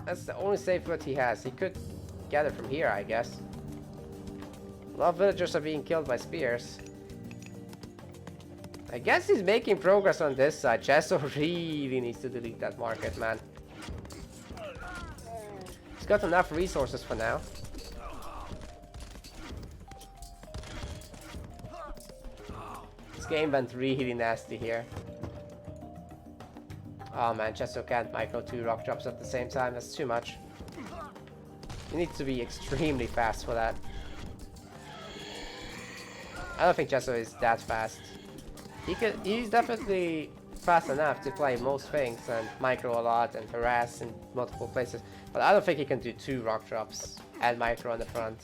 A: That's the only safe wood he has. He could get it from here, I guess. A lot of villagers are being killed by spears. I guess he's making progress on this side. Chesso really needs to delete that market, man. He's got enough resources for now. This game went really nasty here. Oh man, Chesso can't micro 2 rock drops at the same time. That's too much. You need to be extremely fast for that. I don't think Chesso is that fast. He's definitely fast enough to play most things and micro a lot and harass in multiple places. But I don't think he can do 2 rock drops and micro on the front.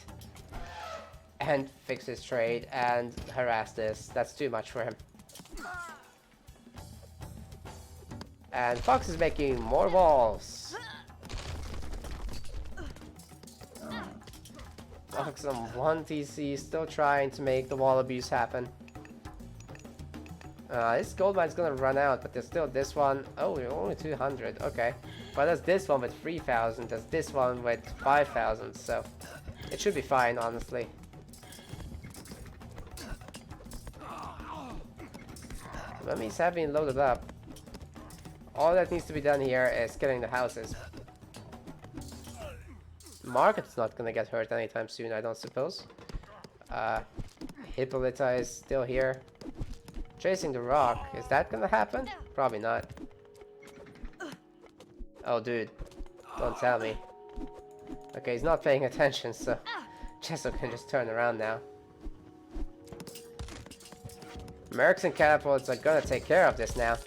A: And fix his trade and harass this. That's too much for him. And Fox is making more walls. Fox on 1 TC, still trying to make the wall abuse happen. This gold mine's gonna run out, but there's still this one. Oh, we're only 200, okay. But there's this one with 3,000, there's this one with 5,000, so it should be fine, honestly. Mummies have been loaded up. All that needs to be done here is killing the houses. Market's not gonna get hurt anytime soon, I don't suppose. Hippolyta is still here. Chasing the rock. Is that gonna happen? Probably not. Oh, dude. Don't tell me. Okay, he's not paying attention, so Chesso can just turn around now. Mercs and catapults are gonna take care of this now.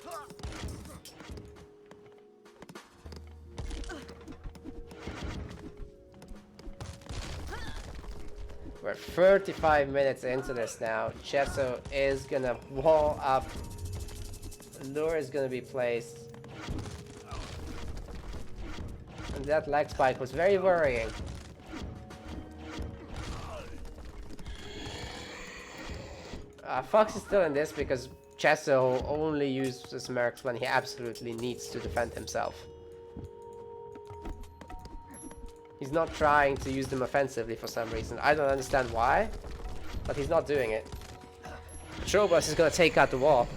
A: We're 35 minutes into this now. Chesso is gonna wall up. Lure is gonna be placed. And that leg spike was very worrying. Fox is still in this because Chesso only uses mercs when he absolutely needs to defend himself. He's not trying to use them offensively for some reason. I don't understand why, but he's not doing it. Patrobus is gonna take out the wall.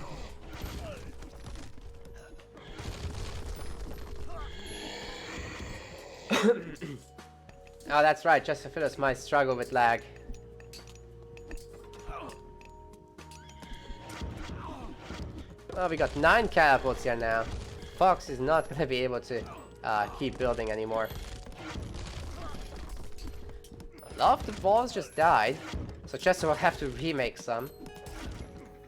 A: Oh, that's right. Chessophilus might struggle with lag. Well, we got 9 catapults here now. Fox is not going to be able to keep building anymore. A lot of the balls just died, so Chester will have to remake some.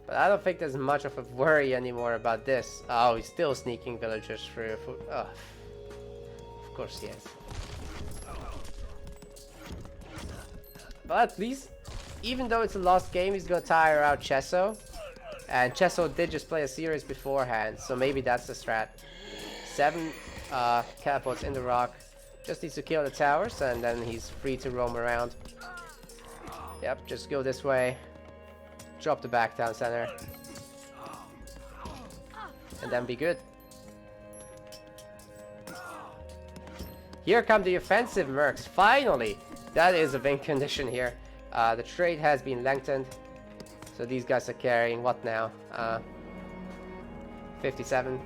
A: But I don't think there's much of a worry anymore about this. Oh, he's still sneaking villagers through. Oh, of course he is. But at least, even though it's a lost game, he's going to tire out Chesso. And Chesso did just play a series beforehand, so maybe that's the strat. 7 catapults in the rock. Just needs to kill the towers, and then he's free to roam around. Yep, just go this way. Drop the back town center. And then be good. Here come the offensive mercs, finally! That is a win condition here. The trade has been lengthened. So these guys are carrying what now? 57.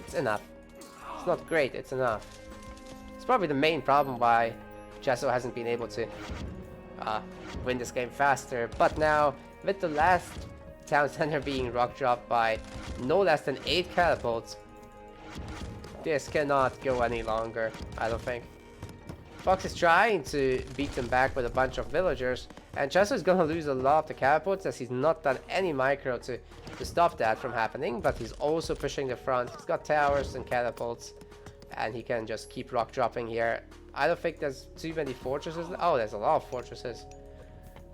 A: It's enough. It's not great, it's enough. It's probably the main problem why Chesso hasn't been able to win this game faster. But now, with the last town center being rock dropped by no less than 8 catapults, this cannot go any longer, I don't think. Fox is trying to beat them back with a bunch of villagers, and Chesso is gonna lose a lot of the catapults as he's not done any micro to stop that from happening, but he's also pushing the front. He's got towers and catapults, and he can just keep rock dropping here. I don't think there's too many fortresses. Oh, there's a lot of fortresses.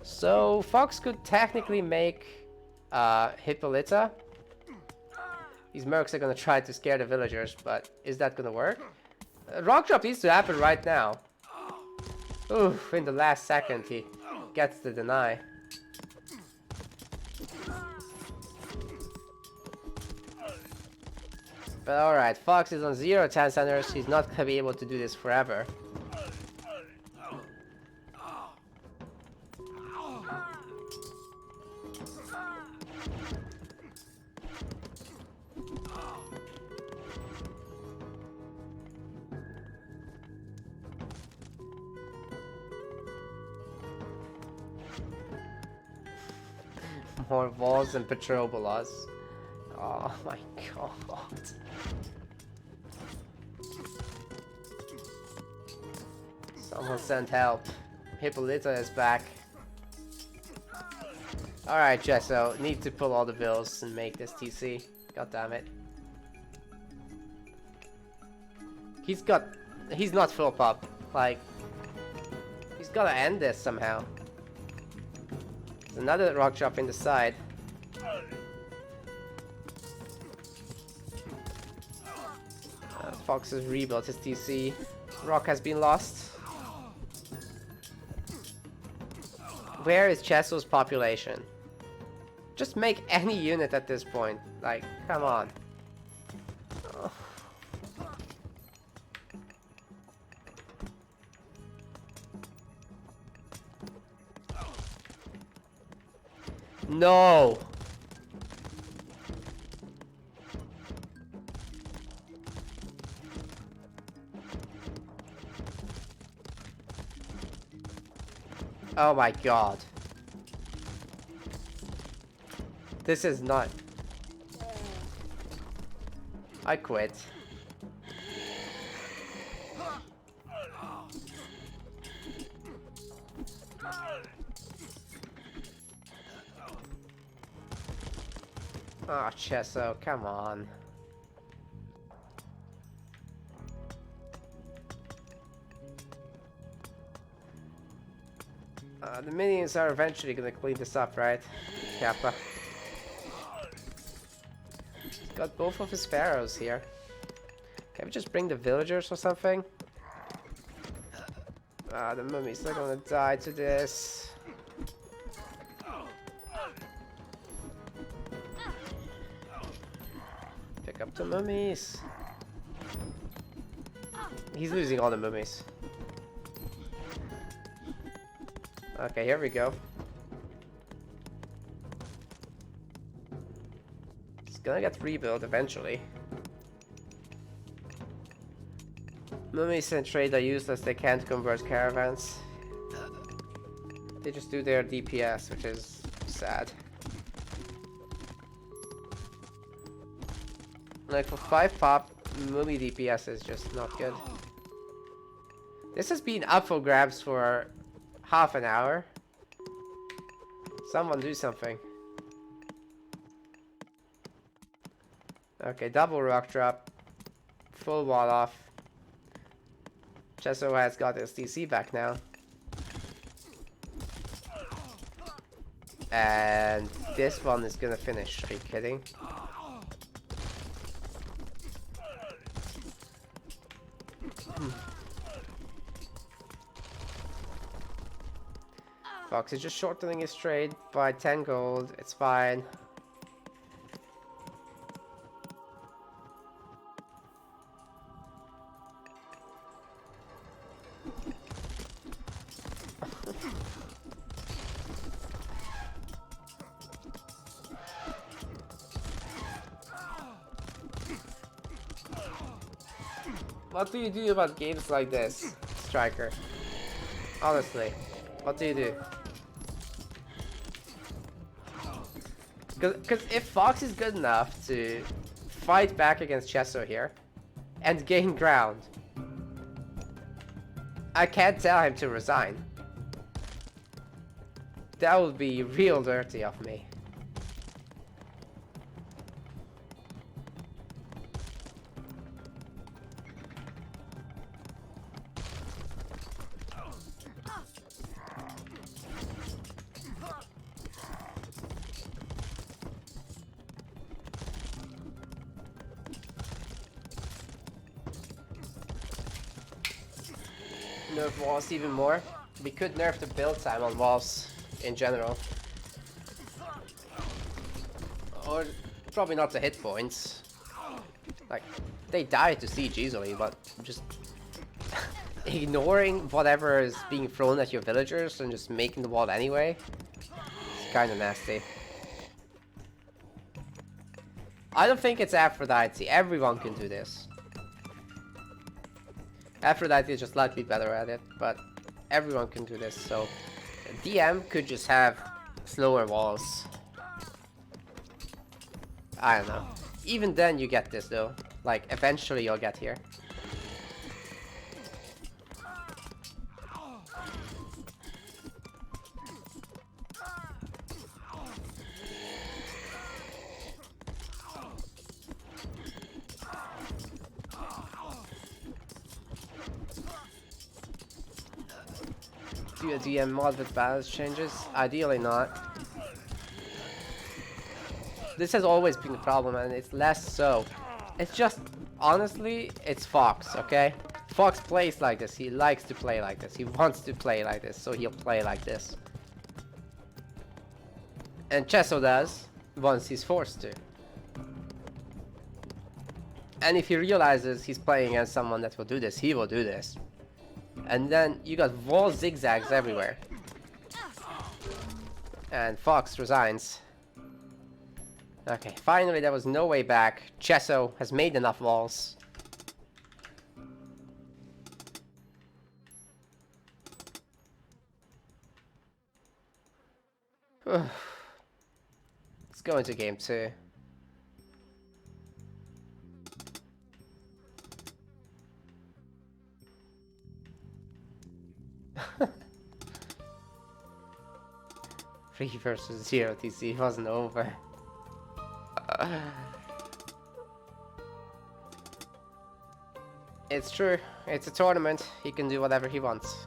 A: So Fox could technically make Hippolyta. These mercs are gonna try to scare the villagers, but is that gonna work? Rock drop needs to happen right now. Oof, in the last second he gets the deny. But alright, Fox is on 0 town centers. He's not gonna be able to do this forever. More walls and Petrobolas. Oh my god. Someone send help. Hippolyta is back. Alright, Chesso. Need to pull all the bills and make this TC. God damn it. He's not full pop. Like, he's gotta end this somehow. Another rock drop in the side. Fox has rebuilt his TC. Rock has been lost. Where is Chesso's population? Just make any unit at this point. Like, come on. Oh. No! Oh my god. This is not... I quit. Ah, oh, Chesso, come on. The minions are eventually gonna clean this up, right? Kappa. He's got both of his pharaohs here. Can we just bring the villagers or something? Ah, the mummies are gonna die to this. Pick up the mummies. He's losing all the mummies. Okay, here we go. It's gonna get rebuilt eventually. Mummies and trade are useless, they can't convert caravans. They just do their DPS, which is sad. Like for 5 pop, mummy DPS is just not good. This has been up for grabs for half an hour. Someone do something. Okay, double rock drop. Full wall off. Chesso has got his DC back now. And this one is gonna finish. Are you kidding? Fox is just shortening his trade by 10 gold. It's fine. What do you do about games like this, Striker? Honestly, what do you do? Because if Fox is good enough to fight back against Chesso here and gain ground, I can't tell him to resign. That would be real dirty of me. Nerf walls even more. We could nerf the build time on walls in general. Or probably not the hit points. Like, they die to siege easily, but just ignoring whatever is being thrown at your villagers and just making the wall anyway. It's kinda nasty. I don't think it's Aphrodite. Everyone can do this. Aphrodite is just slightly better at it, but everyone can do this, so DM could just have slower walls. I don't know. Even then you get this though. Like, eventually you'll get here. Do a DM mod with balance changes? Ideally not. This has always been the problem, and it's less so. It's just, honestly, it's Fox, okay? Fox plays like this. He likes to play like this. He wants to play like this, so he'll play like this. And Chesso does, once he's forced to. And if he realizes he's playing against someone that will do this, he will do this. And then you got wall zigzags everywhere. And Fox resigns. Okay, finally there was no way back. Chesso has made enough walls. Let's go into game 2. Three versus 0 TC wasn't over. It's true. It's a tournament. He can do whatever he wants.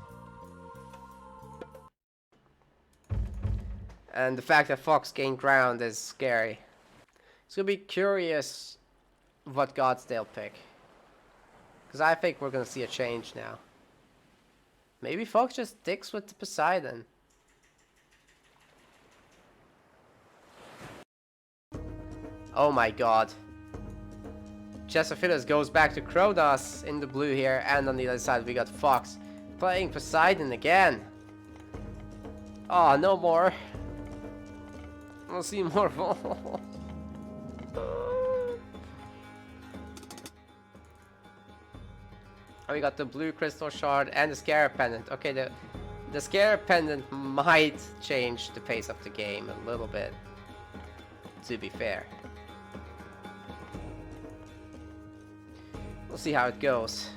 A: And the fact that Fox gained ground is scary. It's gonna be curious what gods they'll pick. Because I think we're gonna see a change now. Maybe Fox just sticks with the Poseidon. Oh my god. Chessophilus goes back to Kronos in the blue here, and on the other side we got Fox playing Poseidon again. Oh, no more. We'll see more balls. Oh, we got the blue crystal shard and the Scarab pendant. Okay, the Scarab pendant might change the pace of the game a little bit, to be fair. We'll see how it goes.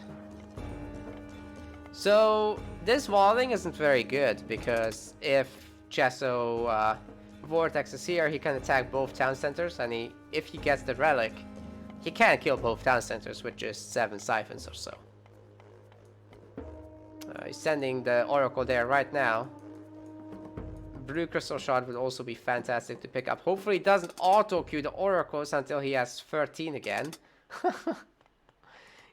A: So this walling isn't very good, because if Chesso Vortex is here, he can attack both town centers, and if he gets the relic, he can kill both town centers with just 7 siphons or so. He's sending the Oracle there right now. Blue Crystal Shard would also be fantastic to pick up. Hopefully he doesn't auto-queue the Oracles until he has 13 again.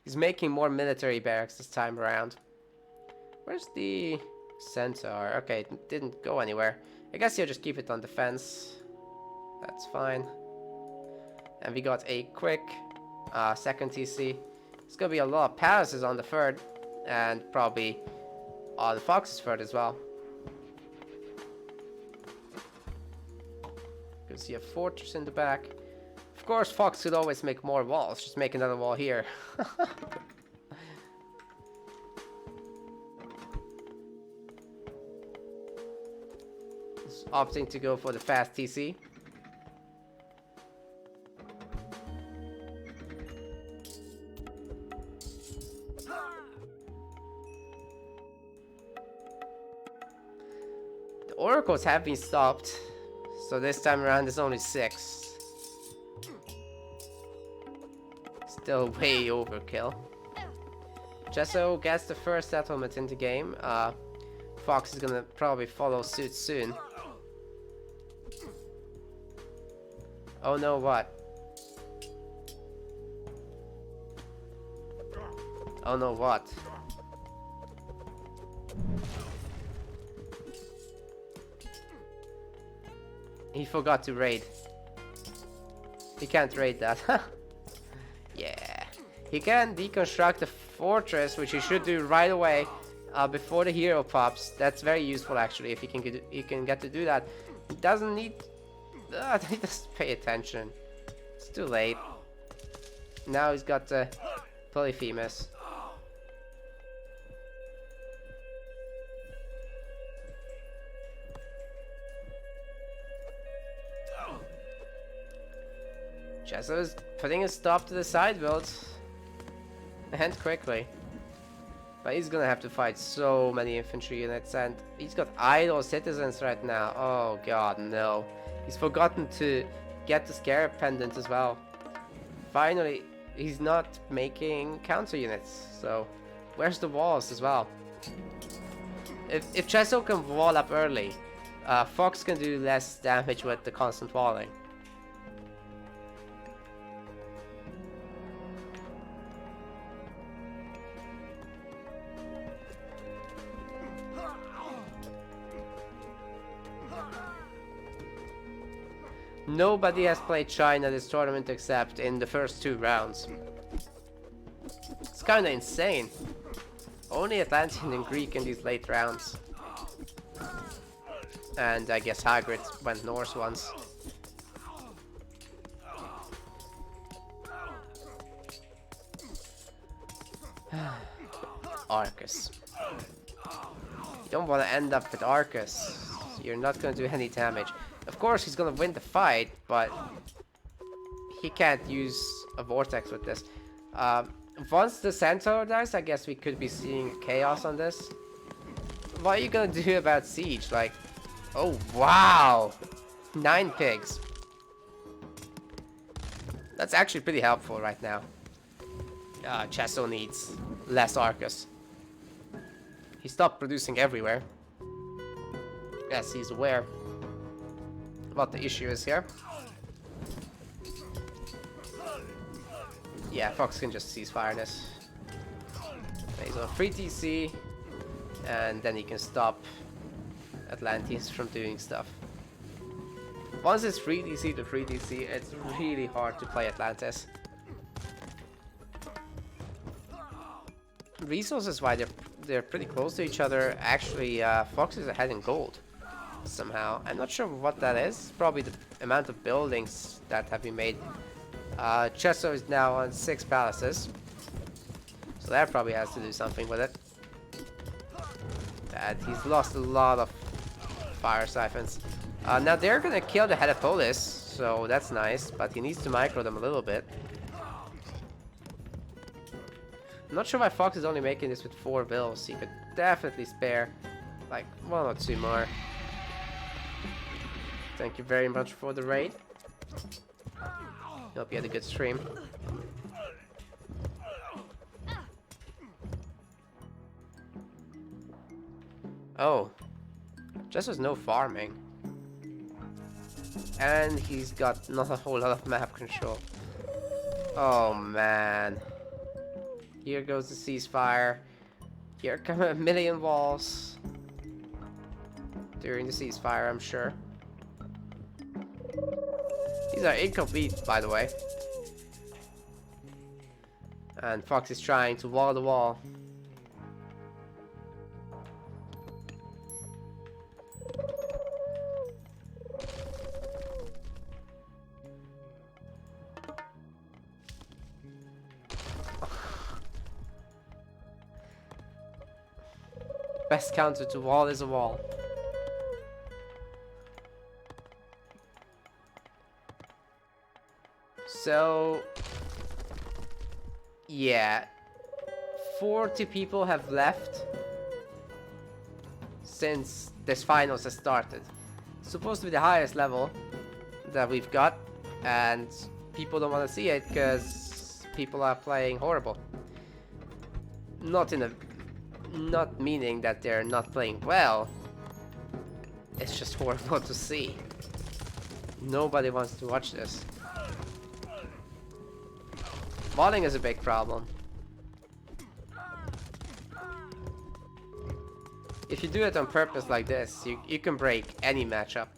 A: He's making more military barracks this time around. Where's the Centaur? Okay, it didn't go anywhere. I guess he'll just keep it on defense. That's fine. And we got a quick second TC. It's gonna be a lot of palaces on the third. And probably the Fox's third as well. Because you have Fortress in the back. Of course, Fox could always make more walls. Just make another wall here. He's opting to go for the fast TC. The Oracles have been stopped. So this time around there's only 6. Still way overkill. Chesso gets the first settlement in the game. Fox is gonna probably follow suit soon. Oh no, what? Oh no, what? He forgot to raid. He can't raid that. Yeah. He can deconstruct the fortress, which he should do right away before the hero pops. That's very useful actually if he can get to do that. He doesn't need... he doesn't pay attention. It's too late. Now he's got the Polyphemus. Chesso is putting a stop to the side build. And quickly. But he's gonna have to fight so many infantry units, and he's got idle citizens right now. Oh god, no. He's forgotten to get the Scarab pendant as well. Finally, he's not making counter units. So, where's the walls as well? If Chesso can wall up early, Fox can do less damage with the constant walling. Nobody has played China this tournament except in the first 2 rounds. It's kinda insane. Only Atlantean and Greek in these late rounds. And I guess Hagrid went Norse once. Arcus. You don't want to end up with Arcus. You're not going to do any damage. Of course, he's going to win the fight, but he can't use a vortex with this. Once the centaur dies, I guess we could be seeing chaos on this. What are you going to do about siege? Like, oh, wow. 9 pigs. That's actually pretty helpful right now. Chesso needs less Arcus. He stopped producing everywhere. Yes, he's aware what the issue is here. Yeah, Fox can just ceasefire this. He's on free TC, and then he can stop Atlanteans from doing stuff. Once it's free DC to free DC, it's really hard to play Atlantis. Resources-wise, they're pretty close to each other. Actually, Fox is ahead in gold somehow. I'm not sure what that is. Probably the amount of buildings that have been made. Chesso is now on 6 palaces, so that probably has to do something with it. That he's lost a lot of fire siphons. Now they're gonna kill the Chessophilus, so that's nice, but he needs to micro them a little bit. I'm not sure why Fox is only making this with 4 bills. He could definitely spare like 1 or 2 more. Thank you very much for the raid. Hope you had a good stream. Oh, just was no farming. And he's got not a whole lot of map control. Oh man. Here goes the ceasefire. Here come a million walls. During the ceasefire, I'm sure. These are incomplete, by the way. And Fox is trying to wall the wall. Best counter to wall is a wall. So, yeah, 40 people have left since this finals has started. It's supposed to be the highest level that we've got, and people don't want to see it because people are playing horrible. Not meaning that they're not playing well. It's just horrible to see. Nobody wants to watch this. Modding is a big problem. If you do it on purpose like this, you can break any matchup.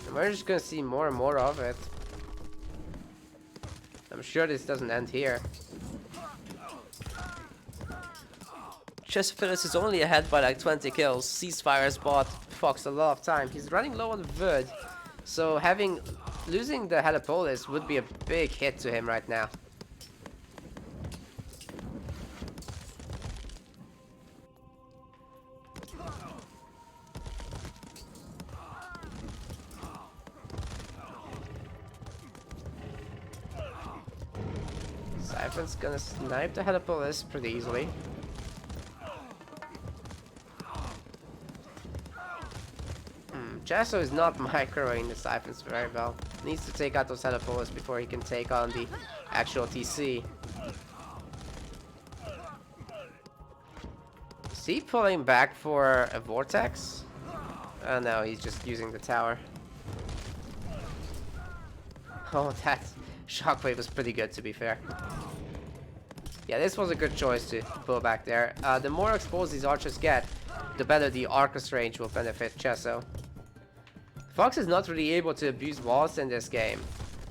A: And we're just gonna see more and more of it. I'm sure this doesn't end here. Chessophilus is only ahead by like 20 kills. Ceasefire has bought Fox a lot of time. He's running low on wood, so losing the Chessophilus would be a big hit to him right now. Siphon's gonna snipe the Chessophilus pretty easily. Chesso is not microing the Siphons very well. Needs to take out those Chessophilus before he can take on the actual TC. Is he pulling back for a vortex? Oh no, he's just using the tower. Oh, that shockwave was pretty good, to be fair. Yeah, this was a good choice to pull back there. The more exposed these archers get, the better the Arcus range will benefit Chesso. Fox is not really able to abuse walls in this game,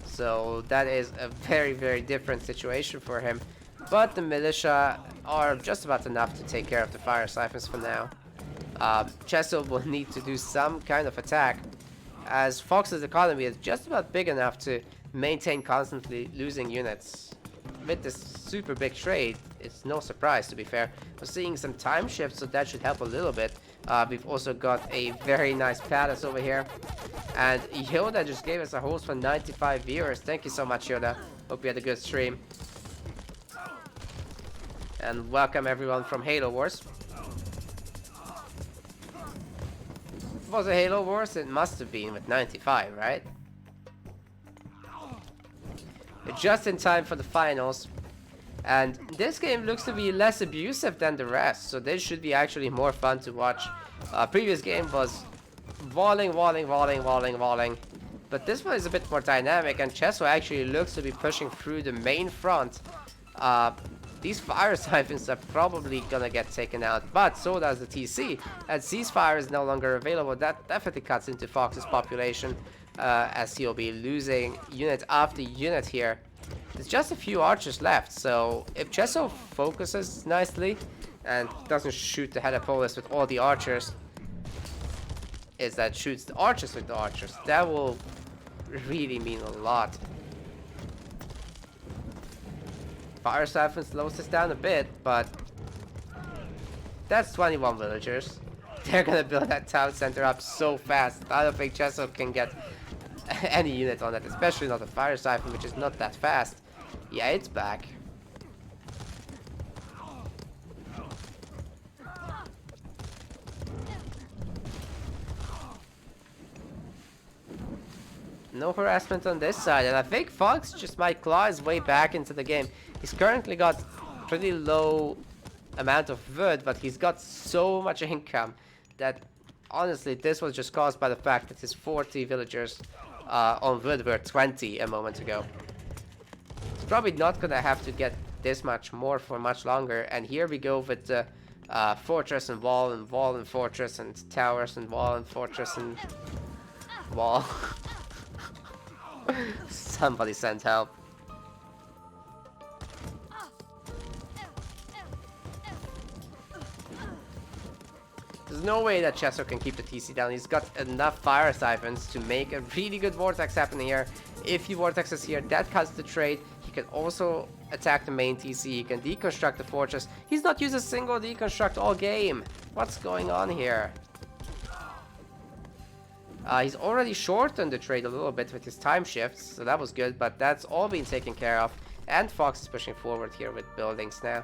A: so that is a very, very different situation for him. But the militia are just about enough to take care of the fire siphons for now. Chesso will need to do some kind of attack, as Fox's economy is just about big enough to maintain constantly losing units. With this super big trade, it's no surprise, to be fair. We're seeing some time shifts, so that should help a little bit. We've also got a very nice palace over here. And Yoda just gave us a host for 95 viewers. Thank you so much, Yoda. Hope you had a good stream. And welcome everyone from Halo Wars. Was it Halo Wars? It must have been with 95, right? Just in time for the finals. And this game looks to be less abusive than the rest, so this should be actually more fun to watch. Previous game was walling. But this one is a bit more dynamic, and Chesso actually looks to be pushing through the main front. These fire siphons are probably gonna get taken out, but so does the TC. As ceasefire is no longer available, that definitely cuts into Fox's population, as he'll be losing unit after unit here. There's just a few archers left, so if Chesso focuses nicely and doesn't shoot the Helipolis with all the archers, shoots the archers with the archers, that will really mean a lot. Fire Siphon slows this down a bit, but that's 21 villagers. They're gonna build that town center up so fast. I don't think Chesso can get any unit on it, especially not a Fire Siphon, which is not that fast. Yeah, it's back. No harassment on this side, and I think Fox just might claw his way back into the game. He's currently got pretty low amount of wood, but he's got so much income that honestly this was just caused by the fact that his 40 villagers on wood were 20 a moment ago. He's probably not gonna have to get this much more for much longer, and here we go with the fortress and wall and wall and fortress and towers and wall and fortress and wall. Somebody send help. There's no way that Chesso can keep the TC down. He's got enough fire siphons to make a really good vortex happen here. If he vortexes here, that cuts the trade. He can also attack the main TC. He can deconstruct the fortress. He's not used a single deconstruct all game. What's going on here? He's already shortened the trade a little bit with his time shifts, so that was good, but that's all been taken care of. And Fox is pushing forward here with buildings now.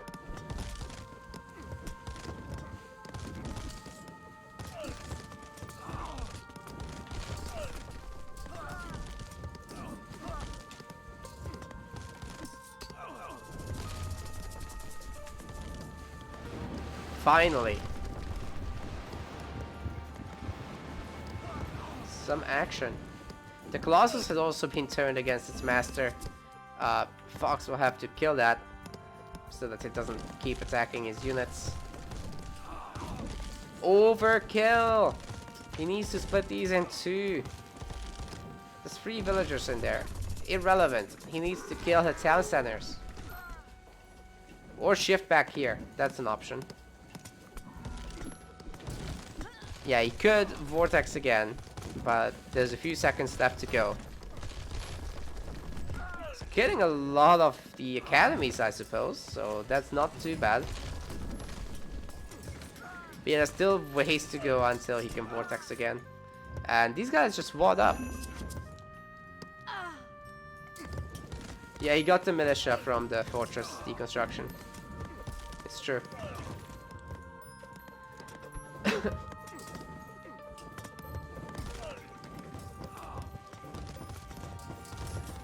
A: Finally. Some action. The Colossus has also been turned against its master. Fox will have to kill that so that it doesn't keep attacking his units. Overkill! He needs to split these in two. There's 3 villagers in there. Irrelevant. He needs to kill the town centers. Or shift back here. That's an option. Yeah, he could vortex again, but there's a few seconds left to go. It's killing a lot of the academies, I suppose, so that's not too bad. But yeah, there's still ways to go until he can vortex again. And these guys just walled up. Yeah, he got the militia from the fortress deconstruction. It's true.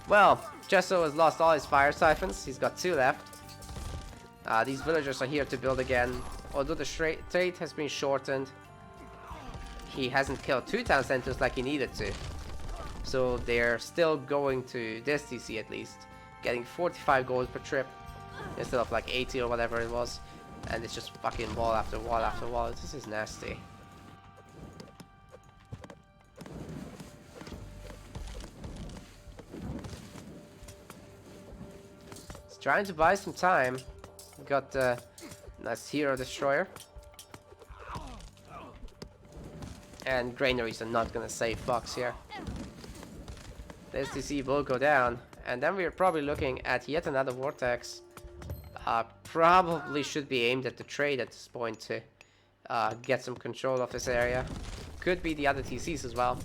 A: Well, Chesso has lost all his fire siphons. He's got 2 left. These villagers are here to build again. Although the trade has been shortened, he hasn't killed 2 town centers like he needed to. So they're still going to this TC at least, getting 45 gold per trip instead of like 80 or whatever it was. And it's just fucking wall after wall after wall. This is nasty. Trying to buy some time. Got the nice hero destroyer. And granaries are not gonna save Fox here. The STC will go down. And then we're probably looking at yet another vortex. probably should be aimed at the trade at this point to get some control of this area. Could be the other TCs as well.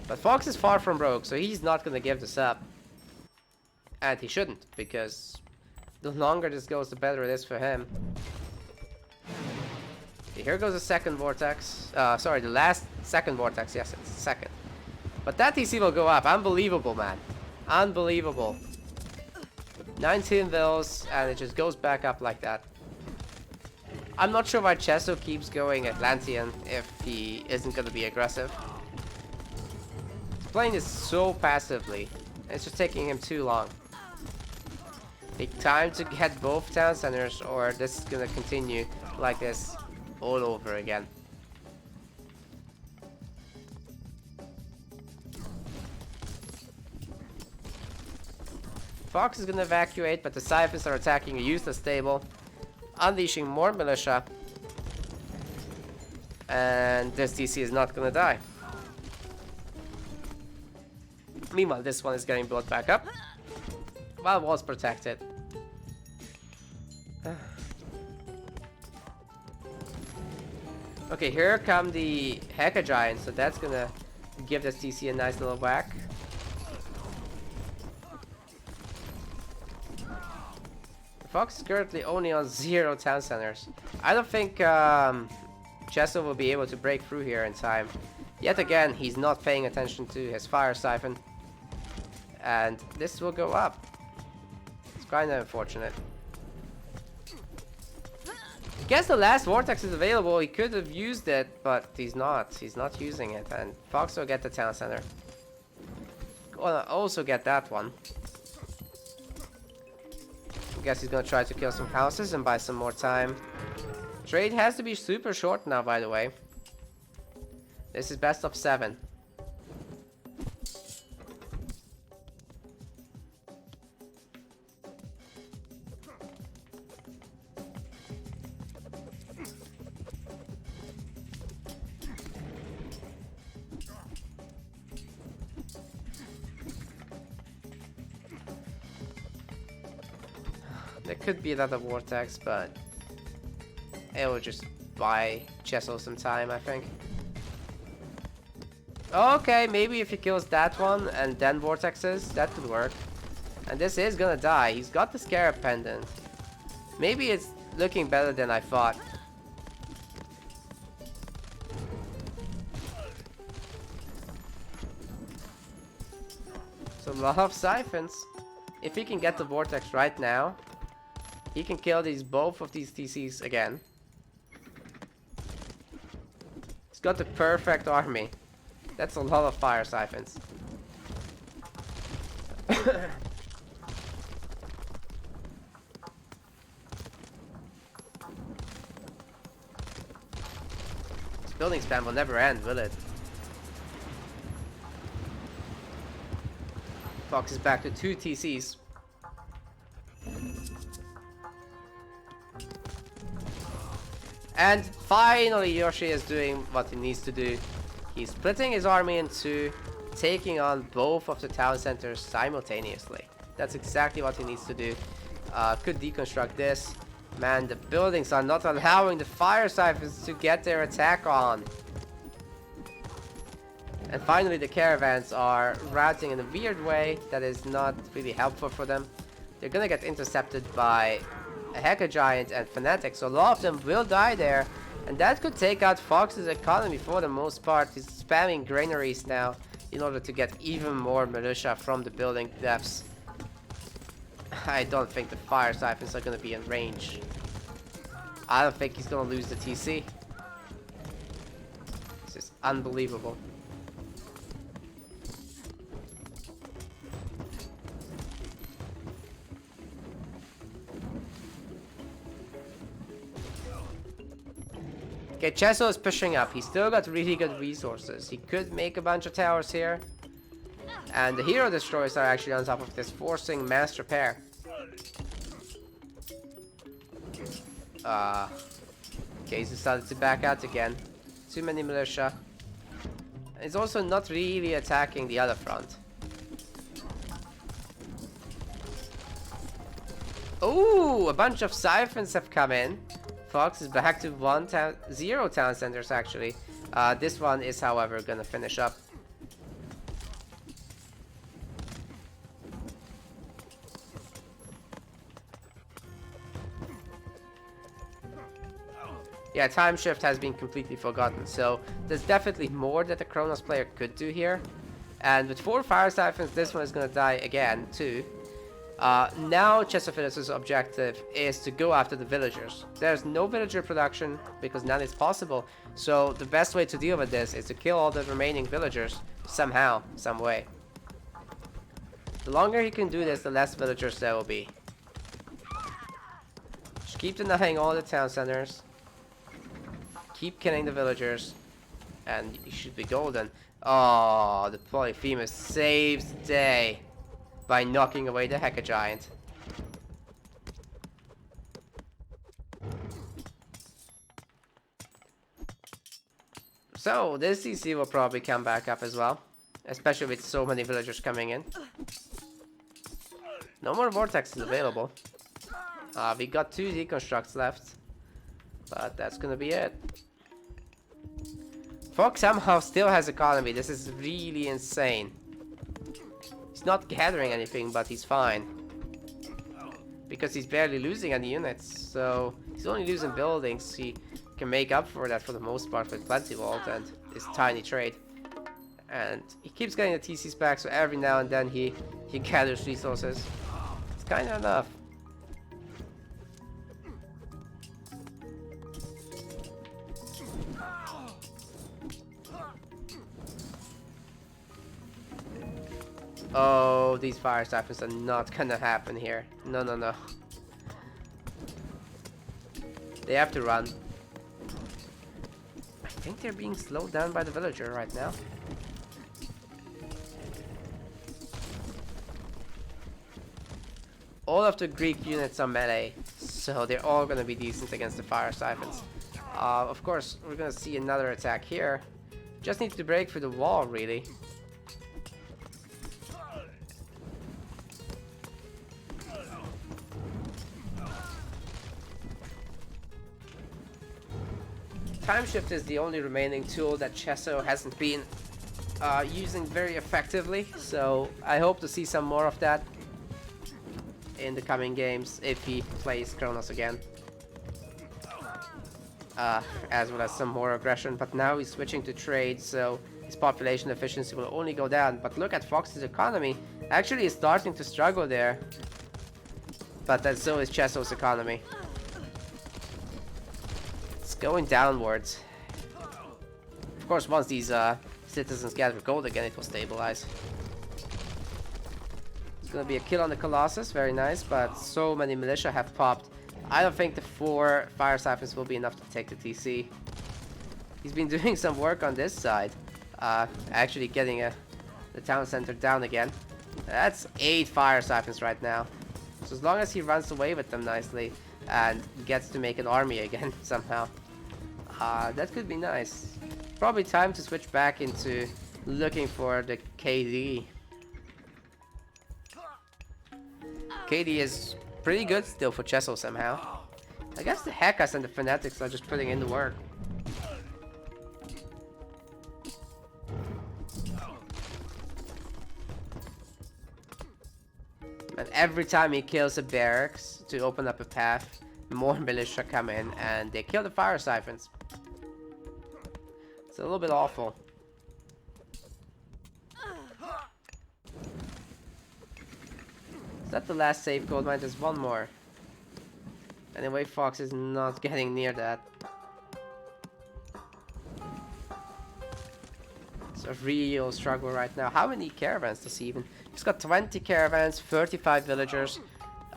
A: But Fox is far from broke, so he's not going to give this up. And he shouldn't, because the longer this goes, the better it is for him. Okay, here goes the second vortex. Sorry, the last second vortex. Yes, it's the second. But that TC will go up. Unbelievable, man. Unbelievable. 19 vills, and it just goes back up like that. I'm not sure why Chesso keeps going Atlantean if he isn't going to be aggressive. He's playing this so passively. It's just taking him too long. Take time to get both town centers, or this is going to continue like this all over again. Fox is going to evacuate, but the Siphons are attacking a useless stable, unleashing more militia. And this DC is not going to die. Meanwhile, this one is getting built back up, while was protected. Okay, here come the Heka Giants, so that's going to give this DC a nice little whack. Fox is currently only on 0 town centers. I don't think Chesso will be able to break through here in time. Yet again, he's not paying attention to his fire siphon. And this will go up. It's kind of unfortunate. Guess the last vortex is available. He could have used it, but he's not. He's not using it. And Fox will get the town center. Gonna also get that one. I guess he's gonna try to kill some houses and buy some more time. Trade has to be super short now, by the way. This is best of 7. There could be another vortex, but it will just buy Chesso some time, I think. Okay, maybe if he kills that one and then vortexes, that could work. And this is gonna die. He's got the Scarab Pendant. Maybe it's looking better than I thought. So a lot of siphons. If he can get the vortex right now, he can kill both of these TCs again. He's got the perfect army. That's a lot of fire siphons. This building spam will never end, will it? Fox is back to 2 TCs. And finally Yoshi is doing what he needs to do. He's splitting his army in 2, taking on both of the town centers simultaneously. That's exactly what he needs to do. Could deconstruct this. Man, the buildings are not allowing the fire siphons to get their attack on. And finally the caravans are routing in a weird way that is not really helpful for them. They're gonna get intercepted by a Heka Giant and Fnatic, so a lot of them will die there. And that could take out Fox's economy for the most part. He's spamming granaries now in order to get even more militia from the building depths. I don't think the fire siphons are gonna be in range. I don't think he's gonna lose the TC. This is unbelievable. Okay, Chesso is pushing up. He's still got really good resources. He could make a bunch of towers here. And the hero destroyers are actually on top of this, forcing mass repair. Okay, he's decided to back out again. Too many militia. He's also not really attacking the other front. Oh, a bunch of siphons have come in. Fox is back to 0 town centers actually. This one is, however, gonna finish up. Yeah, time shift has been completely forgotten, so there's definitely more that the Kronos player could do here. And with 4 fire siphons, this one is gonna die again too. Now Chessophilus' objective is to go after the villagers. There's no villager production because none is possible, so the best way to deal with this is to kill all the remaining villagers somehow, some way. The longer he can do this, the less villagers there will be. Just keep denying all the town centers. Keep killing the villagers, and you should be golden. Oh, the Polyphemus saves the day by knocking away the Hecka Giant. So, this CC will probably come back up as well, especially with so many villagers coming in. No more vortexes available. We got 2 deconstructs left, but that's gonna be it. Fox somehow still has economy. This is really insane. He's not gathering anything, but he's fine. Because he's barely losing any units. So he's only losing buildings. He can make up for that for the most part with plenty vault and his tiny trade. And he keeps getting the TCs back, so every now and then he gathers resources. It's kind of enough. Oh, these fire siphons are not gonna happen here. No, no, no. They have to run. I think they're being slowed down by the villager right now. All of the Greek units are melee, so they're all gonna be decent against the fire siphons. Of course, we're gonna see another attack here. Just need to break through the wall, really. Time shift is the only remaining tool that Chesso hasn't been using very effectively, so I hope to see some more of that in the coming games if he plays Kronos again. As well as some more aggression, but now he's switching to trade, so his population efficiency will only go down. But look at Fox's economy. Actually, he's starting to struggle there. But then so is Chesso's economy. It's going downwards. Of course, once these citizens gather gold again, it will stabilize. It's gonna be a kill on the Colossus, very nice, but so many militia have popped. I don't think the 4 fire siphons will be enough to take the TC. He's been doing some work on this side. Actually getting the town center down again. That's 8 fire siphons right now. So as long as he runs away with them nicely and gets to make an army again somehow, that could be nice. Probably time to switch back into looking for the KD. KD is pretty good still for Chesso somehow. I guess the Heckas and the Fanatics are just putting in the work. And every time he kills a barracks to open up a path, more militia come in and they kill the fire siphons. It's a little bit awful. Is that the last save gold mine? There's one more. Anyway, Fox is not getting near that. It's a real struggle right now. How many caravans does he even? He's got 20 caravans, 35 villagers,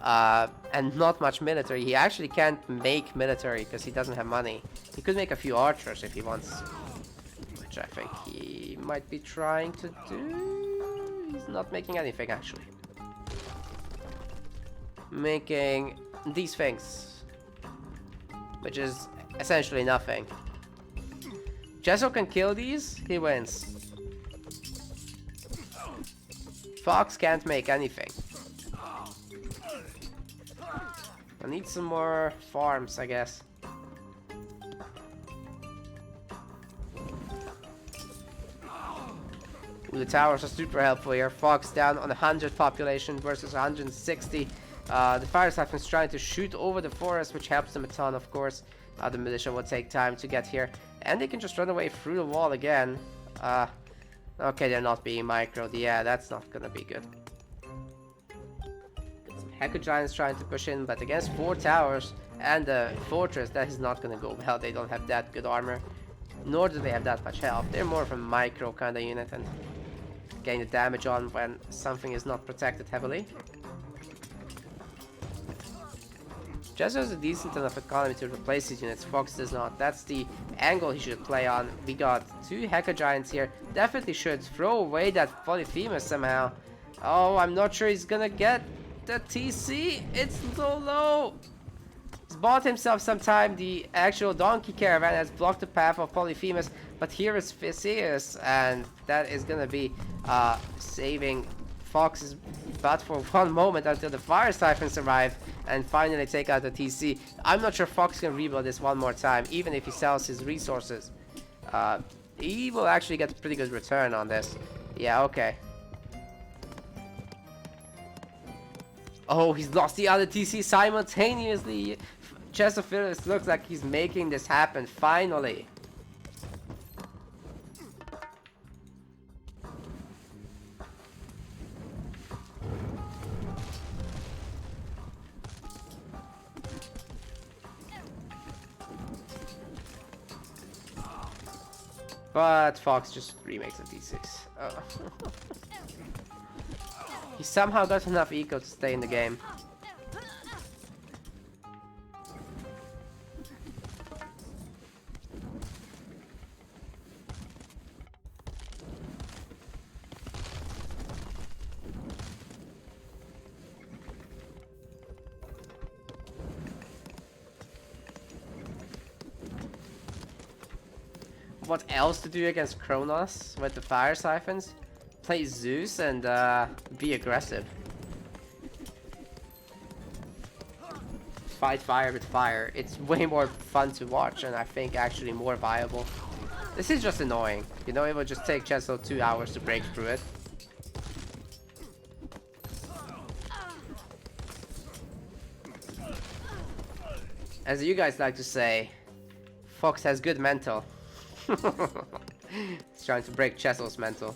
A: and not much military. He actually can't make military because he doesn't have money. He could make a few archers if he wants, which I think he might be trying to do. He's not making anything actually. Making these things, which is essentially nothing. Chesso can kill these, he wins. Fox can't make anything. I need some more farms, I guess. Ooh, the towers are super helpful here. Fox down on 100 population versus 160. The fire siphon's trying to shoot over the forest, which helps them a ton, of course. The militia will take time to get here. And they can just run away through the wall again. Okay, they're not being microed. Yeah, that's not gonna be good. Got some Heco Giants trying to push in, but against 4 towers and the fortress, that is not gonna go well. They don't have that good armor, nor do they have that much health. They're more of a micro kind of unit and getting the damage on when something is not protected heavily. Jezzo has a decent enough economy to replace these units. Fox does not. That's the angle he should play on. We got 2 Heca Giants here. Definitely should throw away that Polyphemus somehow. Oh, I'm not sure he's gonna get the TC. It's so low. He's bought himself some time. The actual donkey caravan has blocked the path of Polyphemus. But here is Theseus, and that is gonna be saving Fox's butt for one moment until the fire siphons arrive and finally take out the TC. I'm not sure Fox can rebuild this one more time, even if he sells his resources. He will actually get a pretty good return on this. Yeah, okay. Oh, he's lost the other TC simultaneously. Chessophilus looks like he's making this happen, finally. But Fox just remakes a D6. Oh. He somehow got enough eco to stay in the game. What else to do against Kronos with the fire siphons? Play Zeus and be aggressive. Fight fire with fire. It's way more fun to watch and I think actually more viable. This is just annoying. You know, it will just take Chesso 2 hours to break through it. As you guys like to say, Fox has good mental. He's trying to break Chesso's mental.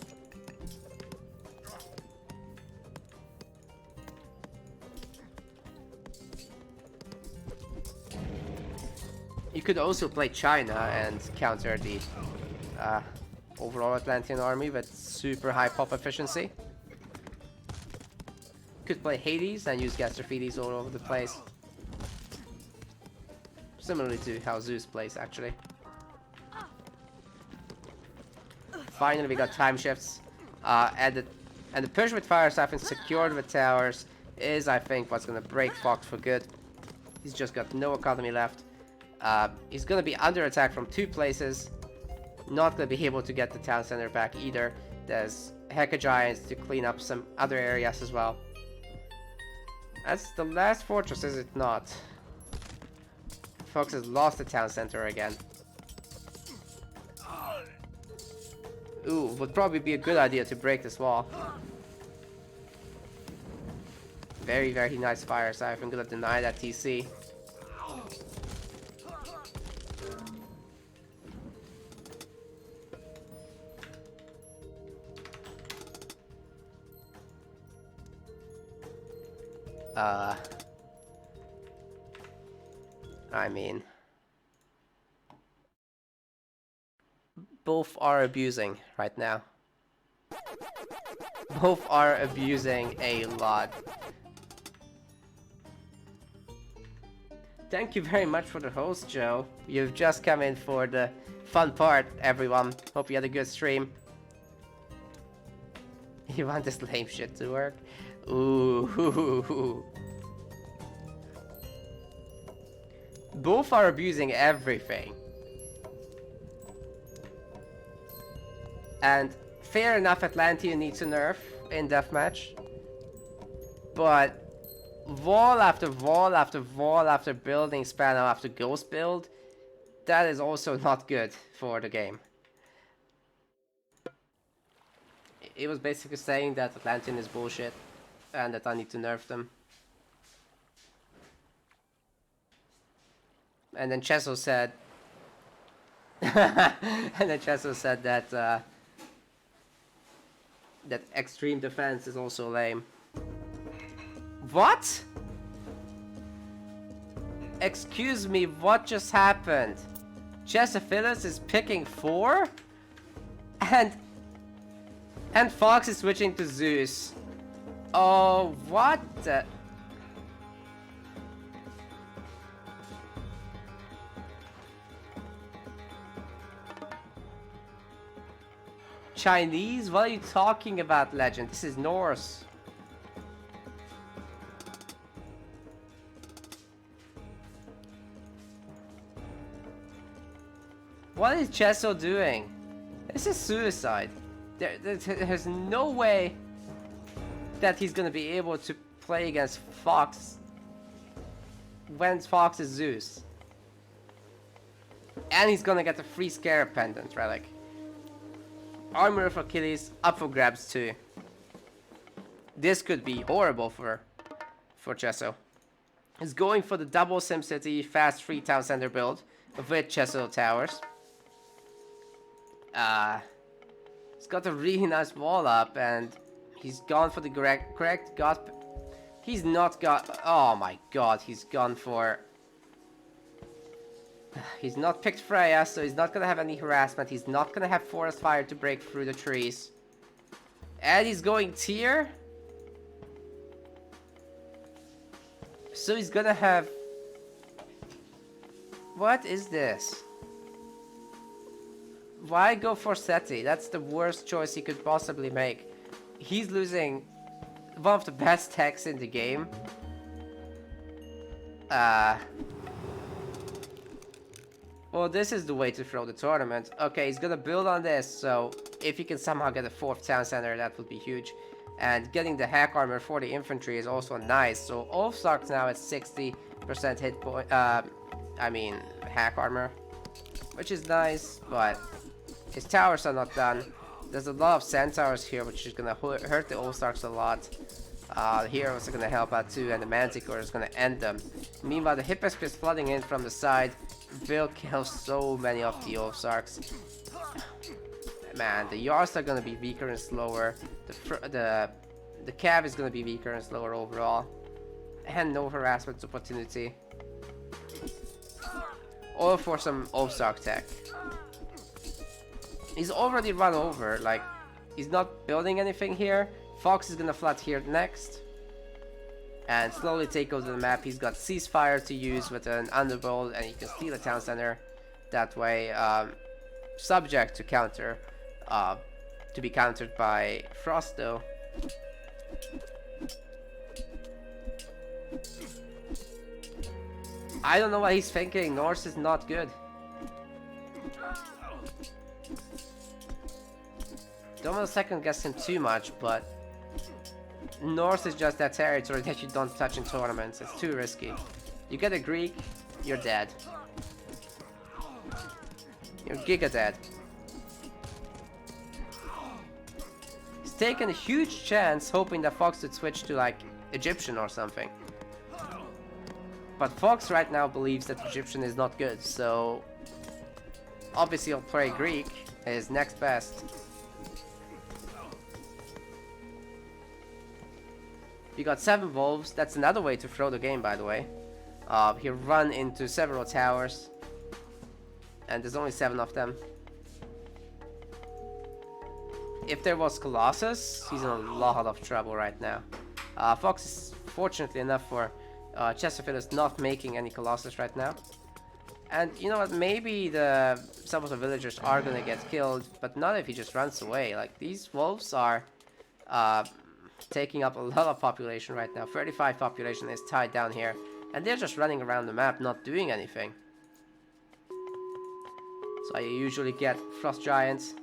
A: You could also play China and counter the overall Atlantean army with super high pop efficiency. Could play Hades and use Gastrophides all over the place. Similarly to how Zeus plays, actually. Finally, we got time shifts. And the push with fire siphons secured with towers is, I think, what's gonna break Fox for good. He's just got no economy left. He's gonna be under attack from 2 places. Not gonna be able to get the town center back either. There's Heca Giants to clean up some other areas as well. That's the last fortress, is it not? Fox has lost the town center again. Ooh, would probably be a good idea to break this wall. Very, very nice fire siphon. Gonna deny that TC. I mean, both are abusing right now. Both are abusing a lot. Thank you very much for the host, Joe. You've just come in for the fun part, everyone. Hope you had a good stream. You want this lame shit to work? Ooh. Both are abusing everything. And fair enough, Atlantean needs a nerf in Deathmatch. But wall after wall after wall after building span after ghost build, that is also not good for the game. It was basically saying that Atlantean is bullshit and that I need to nerf them. And then Chesso said and then Chesso said that that extreme defense is also lame. What? Excuse me, what just happened? Chessophilus is picking 4? And Fox is switching to Zeus. Oh, what the... Chinese? What are you talking about, Legend? This is Norse. What is Chesso doing? This is suicide. There's no way that he's gonna be able to play against Fox when Fox is Zeus. And he's gonna get the free Scarab Pendant Relic. Armor of Achilles up for grabs too. This could be horrible for Chesso. He's going for the double SimCity fast free town center build with Chesso towers. He's got a really nice wall up and he's gone for the correct god. He's not got... Oh my god, he's gone for... He's not picked Freya, so he's not gonna have any harassment. He's not gonna have Forest Fire to break through the trees. And he's going tier. So he's gonna have... What is this? Why go for Seti? That's the worst choice he could possibly make. He's losing one of the best techs in the game. Well, this is the way to throw the tournament. Okay, he's gonna build on this, so if he can somehow get a 4th town center, that would be huge. And getting the hack armor for the infantry is also nice. So Ulfsark's now at 60% hit point. I mean, hack armor, which is nice, but his towers are not done. There's a lot of centaurs here, which is gonna hurt the Ulfsarks a lot. The heroes are gonna help out too, and the Manticore is gonna end them. Meanwhile, the Hippersp is flooding in from the side. Will kill so many of the Ulfsarks. Man, the Yards are gonna be weaker and slower. The Cav is gonna be weaker and slower overall. And no harassment opportunity. All for some Ulfsark tech. He's already run over, like, he's not building anything here. Fox is gonna flood here next. And slowly take over the map. He's got Ceasefire to use with an Underworld, and he can steal a town center. That way, subject to counter, to be countered by Frost though. I don't know what he's thinking. Norse is not good. Don't want to second guess him too much, but North is just that territory that you don't touch in tournaments. It's too risky. You get a Greek, you're dead. You're giga dead. He's taken a huge chance hoping that Fox would switch to like Egyptian or something. But Fox right now believes that Egyptian is not good, so obviously he'll play Greek, his next best. You got 7 wolves. That's another way to throw the game, by the way. He'll run into several towers. And there's only 7 of them. If there was Colossus, he's in a lot of trouble right now. Fox is fortunately enough for Chessophilus not making any Colossus right now. And you know what, maybe some of the villagers are gonna get killed, but not if he just runs away. Like, these wolves are taking up a lot of population right now. 35 population is tied down here, and they're just running around the map not doing anything. So you usually get Frost Giants.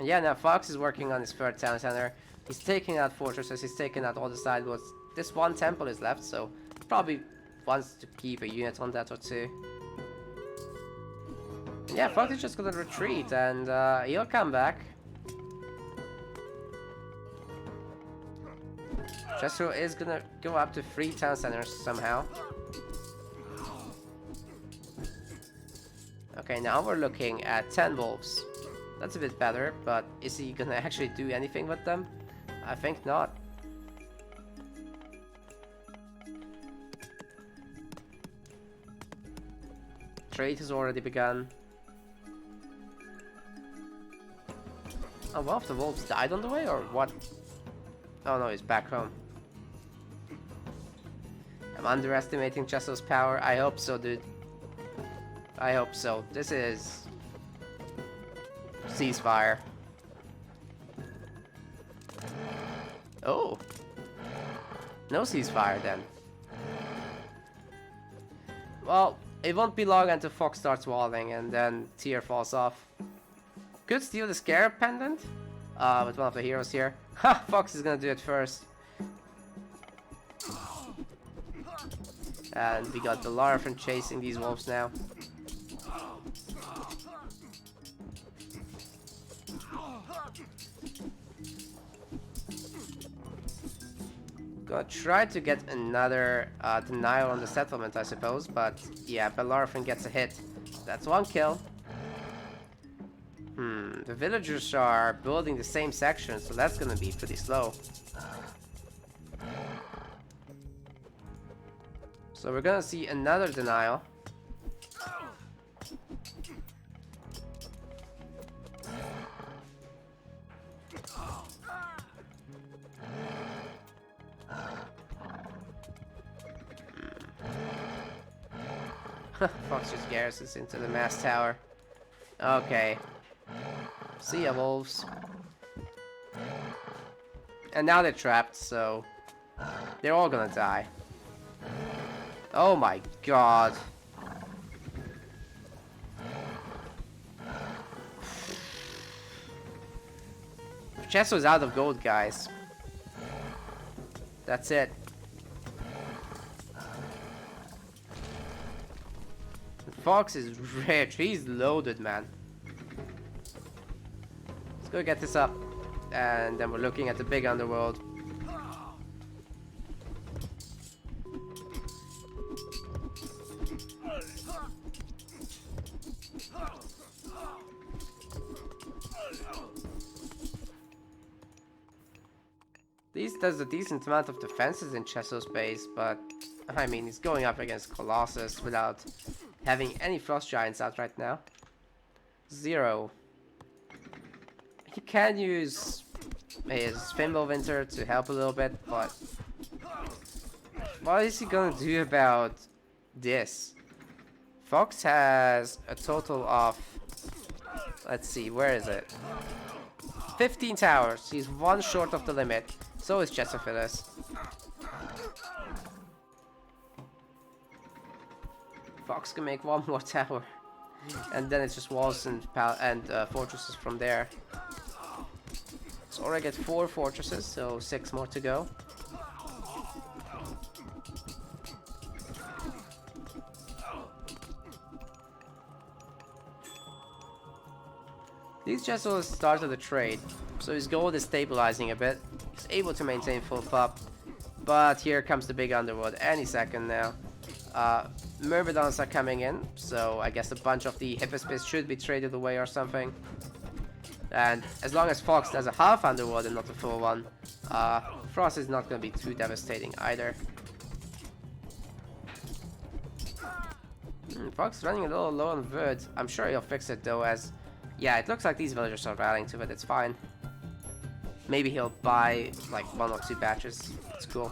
A: And yeah, now Fox is working on his third town center. He's taking out fortresses, he's taking out all the side woods. This one temple is left, so probably wants to keep a unit on that or two. And yeah, Fox is just gonna retreat and he'll come back. Chesso is gonna go up to 3 town centers somehow. Okay, now we're looking at 10 wolves. That's a bit better, but is he gonna actually do anything with them? I think not. Trade has already begun. Oh, one of the wolves died on the way, or what? Oh no, he's back home. I'm underestimating Chesso's power. I hope so, dude. I hope so. This is... ceasefire. Oh. No ceasefire then. Well, it won't be long until Fox starts walling and then Tyr falls off. Could steal the Scarab Pendant with one of the heroes here. Ha! Fox is gonna do it first. And we got the Larfin chasing these wolves now. Gonna try to get another denial on the settlement, I suppose, but yeah, Bellarfin gets a hit. That's one kill. The villagers are building the same section, so that's gonna be pretty slow. So we're gonna see another denial. Fox just garrisons into the mass tower. Okay. See ya, wolves. And now they're trapped, so they're all gonna die. Oh my god. Chesso's out of gold, guys. That's it. Fox is rich. He's loaded, man. Let's go get this up. And then we're looking at the big underworld. There's a decent amount of defenses in Chesso's base, but I mean, he's going up against Colossus without having any Frost Giants out right now. 0. He can use his Fimbulwinter to help a little bit, but what is he gonna do about this? Fox has a total of, let's see, where is it? 15 towers. He's one short of the limit. So is Chessophilus. Fox can make one more tower, and then it's just walls and fortresses from there. So already get 4 fortresses, so 6 more to go. These Chesso started a trade, so his gold is stabilizing a bit. He's able to maintain full pop, but here comes the big underworld any second now. Myrmidons are coming in, so I guess a bunch of the Hippospis should be traded away or something. And as long as Fox does a half underworld and not a full one, Frost is not going to be too devastating either. Fox running a little low on wood. I'm sure he'll fix it though, as yeah, it looks like these villagers are rallying to it. It's fine. Maybe he'll buy like 1 or 2 batches. It's cool.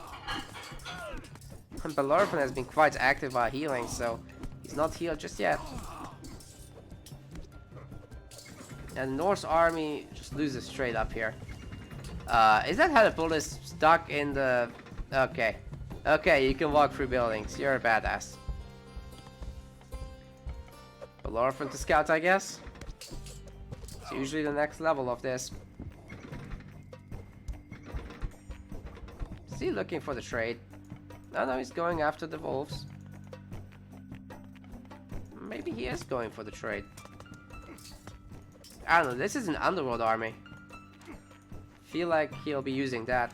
A: And Bellarfin has been quite active while healing, so he's not healed just yet. And the Norse army just loses straight up here. Is that Helipolis stuck in the... Okay. Okay, you can walk through buildings. You're a badass. Bellarfin to scout, I guess. It's usually the next level of this. Is he looking for the trade? No, he's going after the wolves. Maybe he is going for the trade. I don't know, this is an underworld army. Feel like he'll be using that.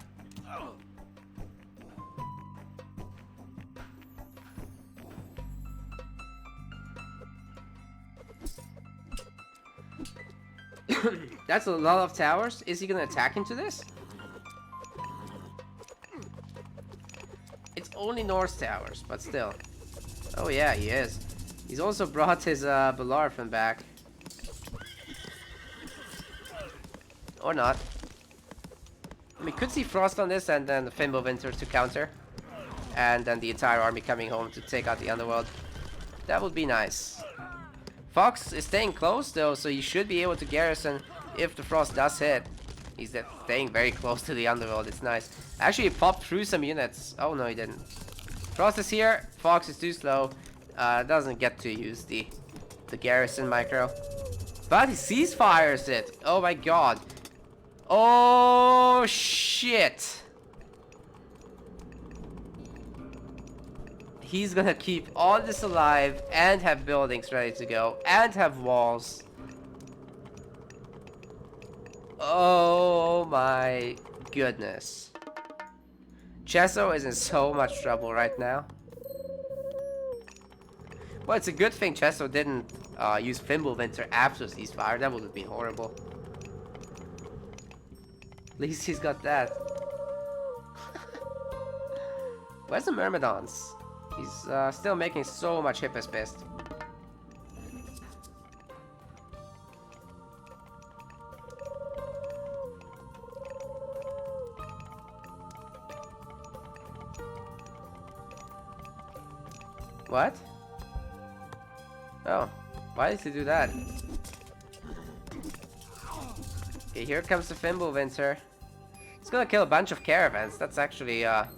A: That's a lot of towers. Is he gonna attack into this? It's only Norse towers, but still. Oh yeah, he is. He's also brought his Bellarfin back. Or not. We could see Frost on this and then Fimbulwinter to counter. And then the entire army coming home to take out the underworld. That would be nice. Fox is staying close though, so he should be able to garrison if the Frost does hit. He's staying very close to the underworld, it's nice. Actually, he popped through some units. Oh no, he didn't. Frost is here, Fox is too slow. Doesn't get to use the garrison micro. But he ceasefires it. Oh my god. Oh shit. He's gonna keep all this alive and have buildings ready to go and have walls. Oh my goodness. Chesso is in so much trouble right now. Well, it's a good thing Chesso didn't use Fimbulwinter after ceasefire. That would have been horrible. At least he's got that. Where's the Myrmidons? He's still making so much Hippos pissed. What? Oh, why did he do that? Okay, here comes the Fimbulwinter. It's gonna kill a bunch of caravans. That's actually a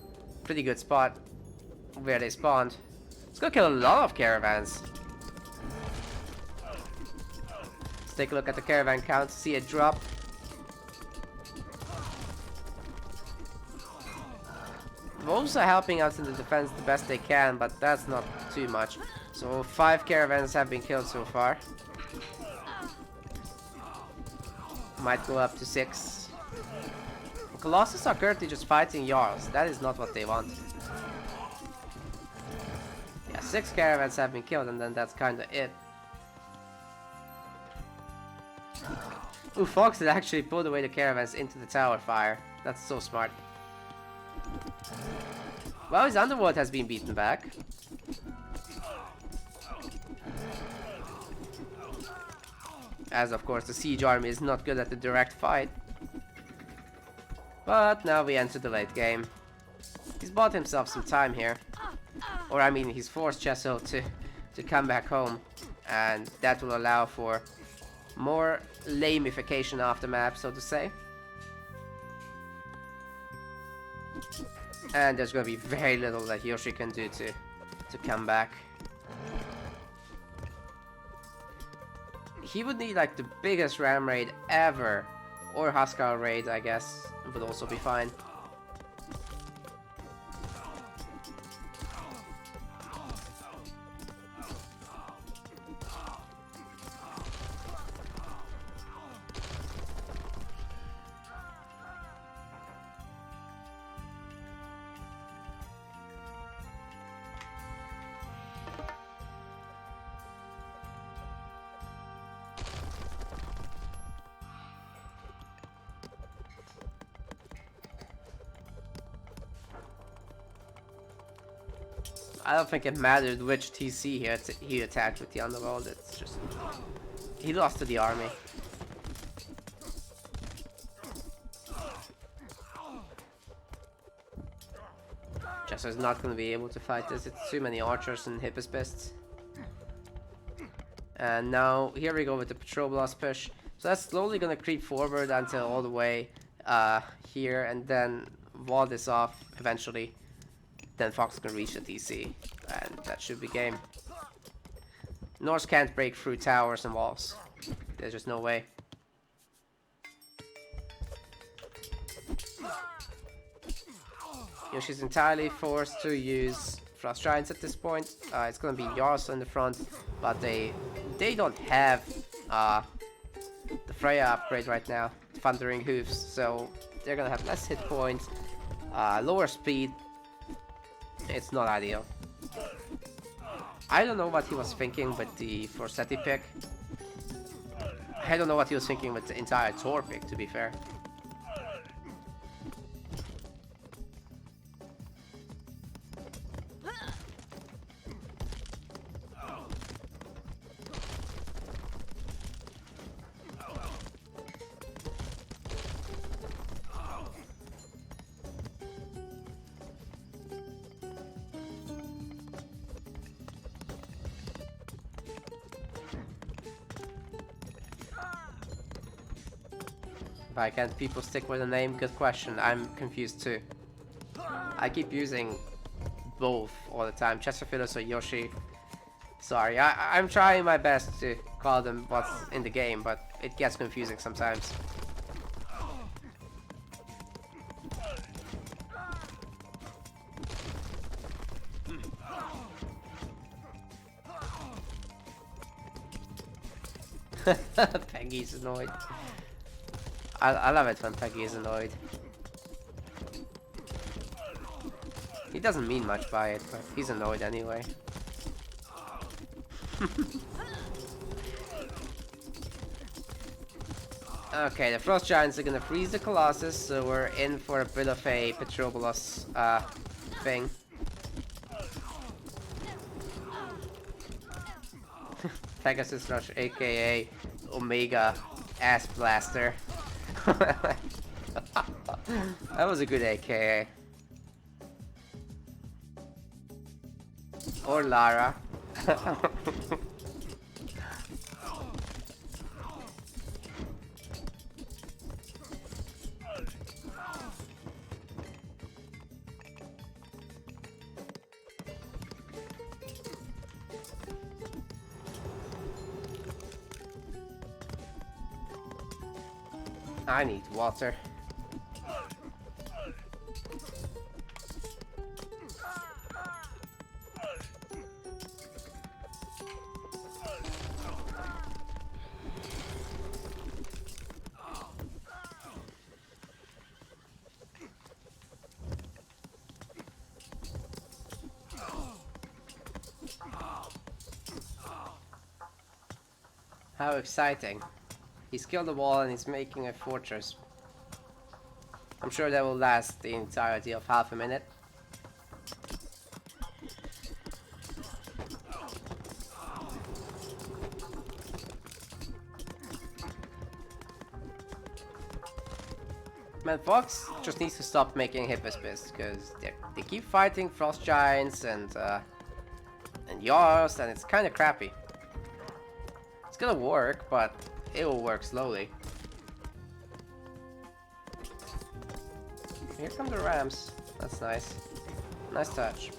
A: pretty good spot where they spawned. It's gonna kill a lot of caravans. Let's take a look at the caravan count, see it drop. Wolves are helping out in the defense the best they can, but that's not too much. So 5 caravans have been killed so far. Might go up to 6. Colossus are currently just fighting Jarls. That is not what they want. Yeah, 6 caravans have been killed and then that's kinda it. Ooh, Fox had actually pulled away the caravans into the tower fire. That's so smart. Well, his underworld has been beaten back. As of course the siege army is not good at the direct fight. But now we enter the late game. He's bought himself some time here. Or I mean, he's forced Chesso to come back home. And that will allow for more lameification of the map, so to say. And there's gonna be very little that Yoshi can do to come back. He would need like the biggest ram raid ever, or Huskar raid, I guess, would also be fine. I don't think it mattered which TC he attacked with the underworld. It's just he lost to the army. Jesser's not going to be able to fight this. It's too many archers and Hippospists. And now here we go with the Patrol Blast push. So that's slowly going to creep forward until all the way here, and then wall this off eventually. Then Fox can reach the DC, and that should be game. Norse can't break through towers and walls. There's just no way. Yoshi's entirely forced to use Frost Giants at this point. It's gonna be Yasuo in the front, but they don't have the Freya upgrade right now, Thundering Hoofs, so they're gonna have less hit points, lower speed. It's not ideal. I don't know what he was thinking with the Forsetti pick. I don't know what he was thinking with the entire Thor pick, to be fair. Why can't people stick with a name? Good question. I'm confused too. I keep using both all the time, Chessophilus or Yoshi. Sorry, I'm trying my best to call them what's in the game, but it gets confusing sometimes. Peggy's annoyed. I love it when Peggy is annoyed. He doesn't mean much by it, but he's annoyed anyway. Okay, the Frost Giants are gonna freeze the Colossus, so we're in for a bit of a Petrobolos thing. Pegasus Rush, aka Omega Ass Blaster. That was a good AKA. Or Lara. I need water. How exciting. He's killed the wall and he's making a fortress. I'm sure that will last the entirety of half a minute. Man, Fox just needs to stop making Hippospis, because they keep fighting Frost Giants and Yars, and it's kind of crappy. It's gonna work, but it will work slowly. Here come the Rams. That's nice. Nice touch.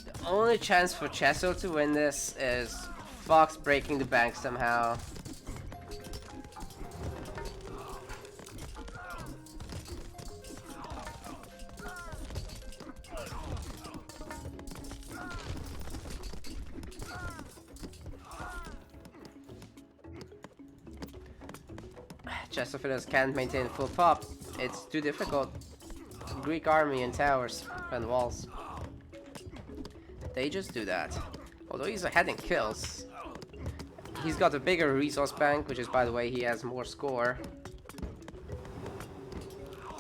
A: The only chance for Chesso to win this is Fox breaking the bank somehow. Chessophilus can't maintain full pop. It's too difficult. Greek army and towers and walls. They just do that. Although he's ahead in kills. He's got a bigger resource bank, which is, by the way, he has more score.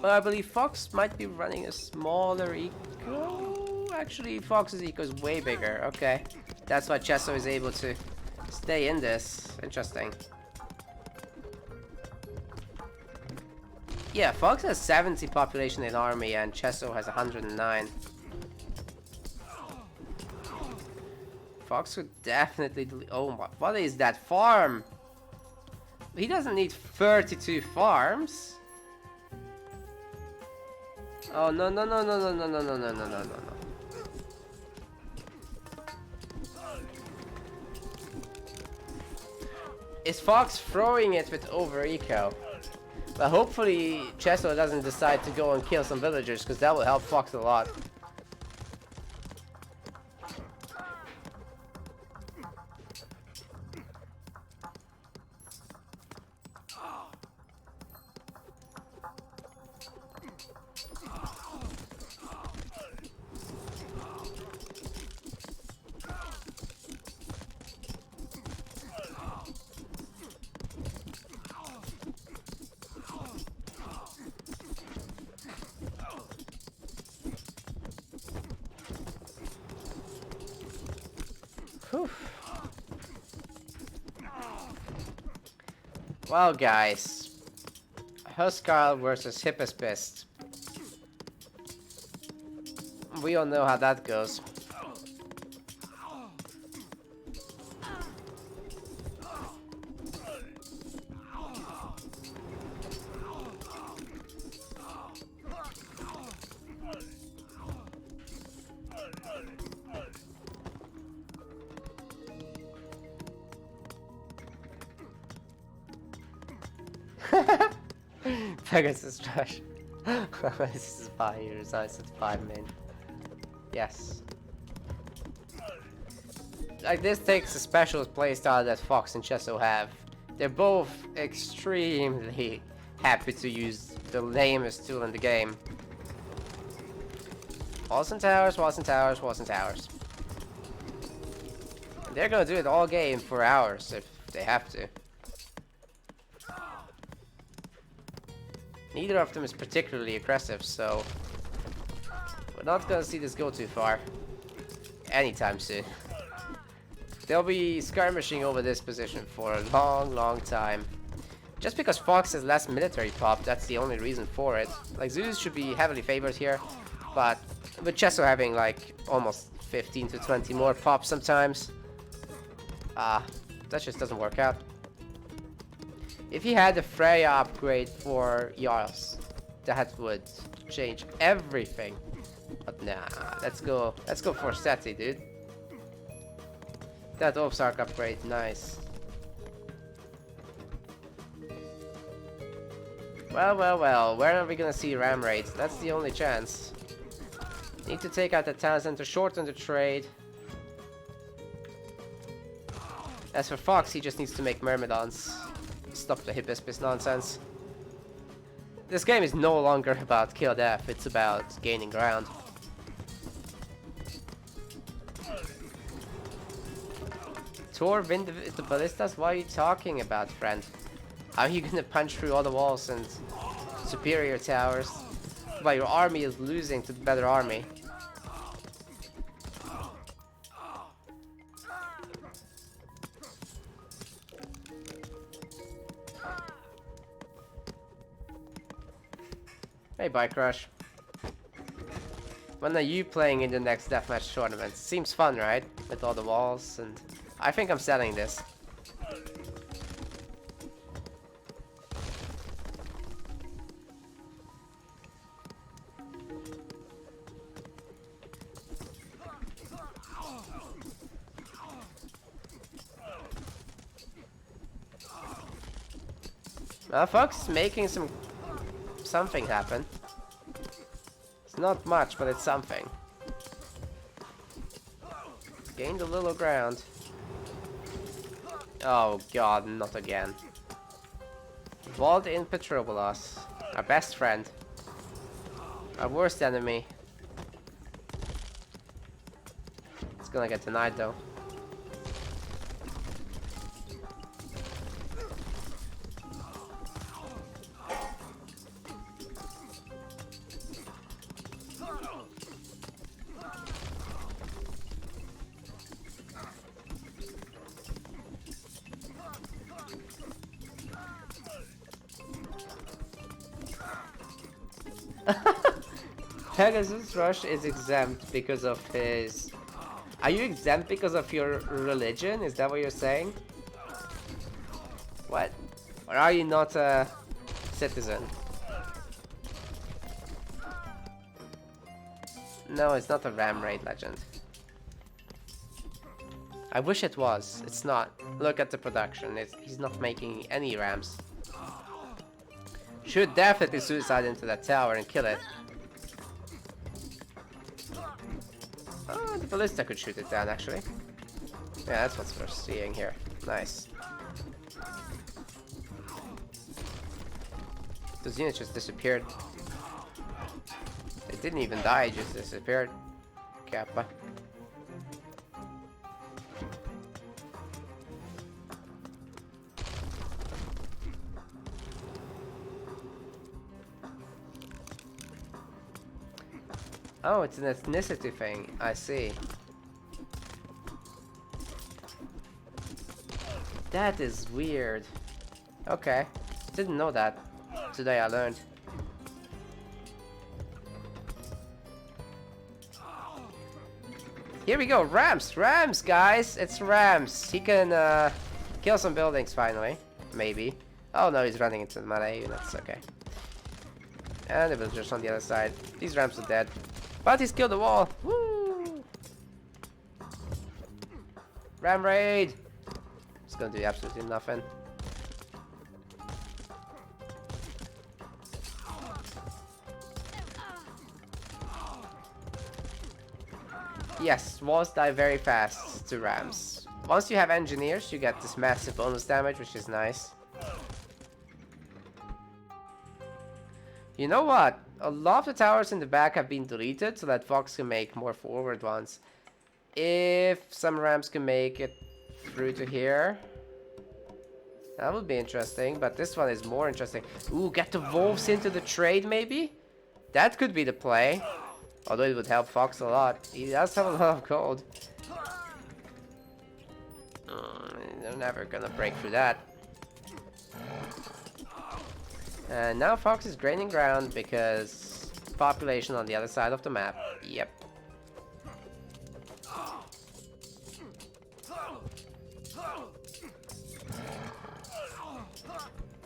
A: But I believe Fox might be running a smaller eco. Actually, Fox's eco is way bigger. Okay. That's why Chesso is able to stay in this. Interesting. Yeah, Fox has 70 population in army and Chesso has 109. Fox could definitely oh my, what is that farm? He doesn't need 32 farms. Oh no no no no no no no no no no no no no. Is Fox throwing it with over eco? But hopefully Chesso doesn't decide to go and kill some villagers, because that will help Fox a lot. Whew. Well, guys, Huskarl versus Hippospist. We all know how that goes. Pegasus trash. This is 5 years, I said 5 min. Yes. Like, this takes a special playstyle that Fox and Chesso have. They're both extremely happy to use the lamest tool in the game. Walls and towers, walls and towers, walls and towers. And they're gonna do it all game for hours if they have to. Neither of them is particularly aggressive, so we're not gonna see this go too far anytime soon. They'll be skirmishing over this position for a long, long time. Just because Fox has less military pop, that's the only reason for it. Like, Zeus should be heavily favored here, but with Chesso having like almost 15 to 20 more pop sometimes, that just doesn't work out. If he had the Freya upgrade for Jarls, that would change everything. But nah, let's go for Seti, dude. That Opsark upgrade, nice. Well, where are we gonna see ram raids? That's the only chance. Need to take out the town center, shorten the trade. As for Fox, he just needs to make Myrmidons. Stop the Hippospist nonsense. This game is no longer about kill death, it's about gaining ground. Tor win the ballistas? What are you talking about, friend? How are you gonna punch through all the walls and superior towers while your army is losing to the better army? Hey, Bike Rush. When are you playing in the next Deathmatch tournament? Seems fun, right? With all the walls, and I think I'm selling this. Fox making something happen. It's not much, but it's something. Gained a little ground. Oh god, not again. Vault in Petrobolos. Our best friend. Our worst enemy. It's gonna get denied though. Pegasus Rush is exempt because of his... Are you exempt because of your religion? Is that what you're saying? What? Or are you not a citizen? No, it's not a ram raid legend. I wish it was. It's not. Look at the production. He's not making any rams. Should definitely suicide into that tower and kill it. Oh, the ballista could shoot it down, actually. Yeah, that's what we're seeing here. Nice. Those units just disappeared. They didn't even die, just disappeared. Kappa. Oh, it's an ethnicity thing. I see. That is weird. Okay. Didn't know that. Today I learned. Here we go. Rams! Rams, guys! It's Rams. He can kill some buildings finally. Maybe. Oh no, he's running into the melee units. Okay. And the villagers on the other side. These Rams are dead. But he's killed the wall. Woo! Ram raid! It's gonna do absolutely nothing. Yes, walls die very fast to rams. Once you have engineers, you get this massive bonus damage, which is nice. You know what? A lot of the towers in the back have been deleted so that Fox can make more forward ones. If some rams can make it through to here, that would be interesting, but this one is more interesting. Ooh, get the wolves into the trade maybe? That could be the play. Although it would help Fox a lot. He does have a lot of gold. They're never gonna break through that. And now Fox is gaining ground because population on the other side of the map. Yep.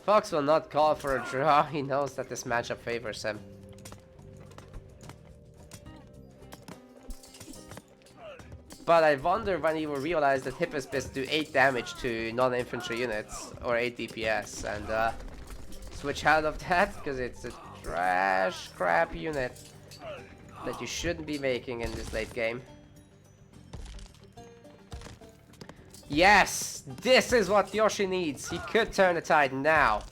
A: Fox will not call for a draw. He knows that this matchup favors him. But I wonder when he will realize that Hippospis do 8 damage to non-infantry units, or 8 DPS, and switch out of that, because it's a trash crap unit that you shouldn't be making in this late game. Yes! This is what Yoshi needs! He could turn the tide now.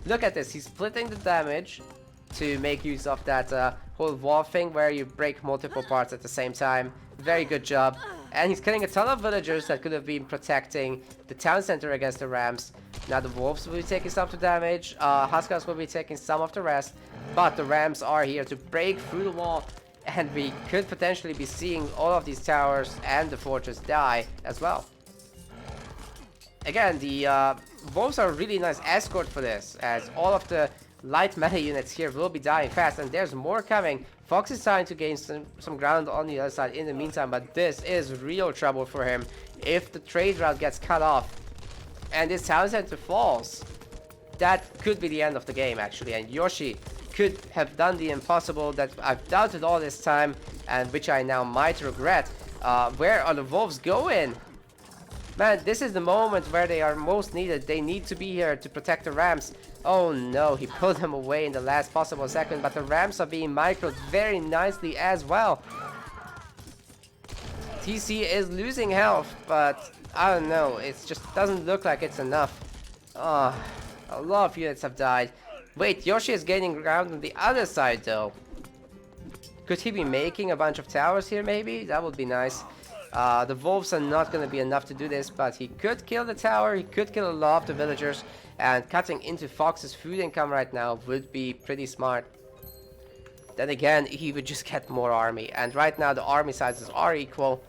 A: Look at this, he's splitting the damage to make use of that whole wall thing where you break multiple parts at the same time. Very good job. And he's killing a ton of villagers that could have been protecting the town center against the rams. Now the wolves will be taking some of the damage. Huskars will be taking some of the rest. But the rams are here to break through the wall. And we could potentially be seeing all of these towers and the fortress die as well. Again, the wolves are a really nice escort for this, as all of the light melee units here will be dying fast, and there's more coming. Fox is trying to gain some ground on the other side in the meantime, but this is real trouble for him if the trade route gets cut off and this town center falls. That could be the end of the game, actually, and Yoshi could have done the impossible that I've doubted all this time, and which I now might regret. Where are the wolves going? Man, this is the moment where they are most needed. They need to be here to protect the rams. Oh no, he pulled them away in the last possible second, but the rams are being microed very nicely as well. TC is losing health, but I don't know, it just doesn't look like it's enough. Oh, a lot of units have died. Wait, Yoshi is gaining ground on the other side though. Could he be making a bunch of towers here maybe? That would be nice. The wolves are not going to be enough to do this, but he could kill the tower, he could kill a lot of the villagers, and cutting into Fox's food income right now would be pretty smart. Then again, he would just get more army, and right now the army sizes are equal,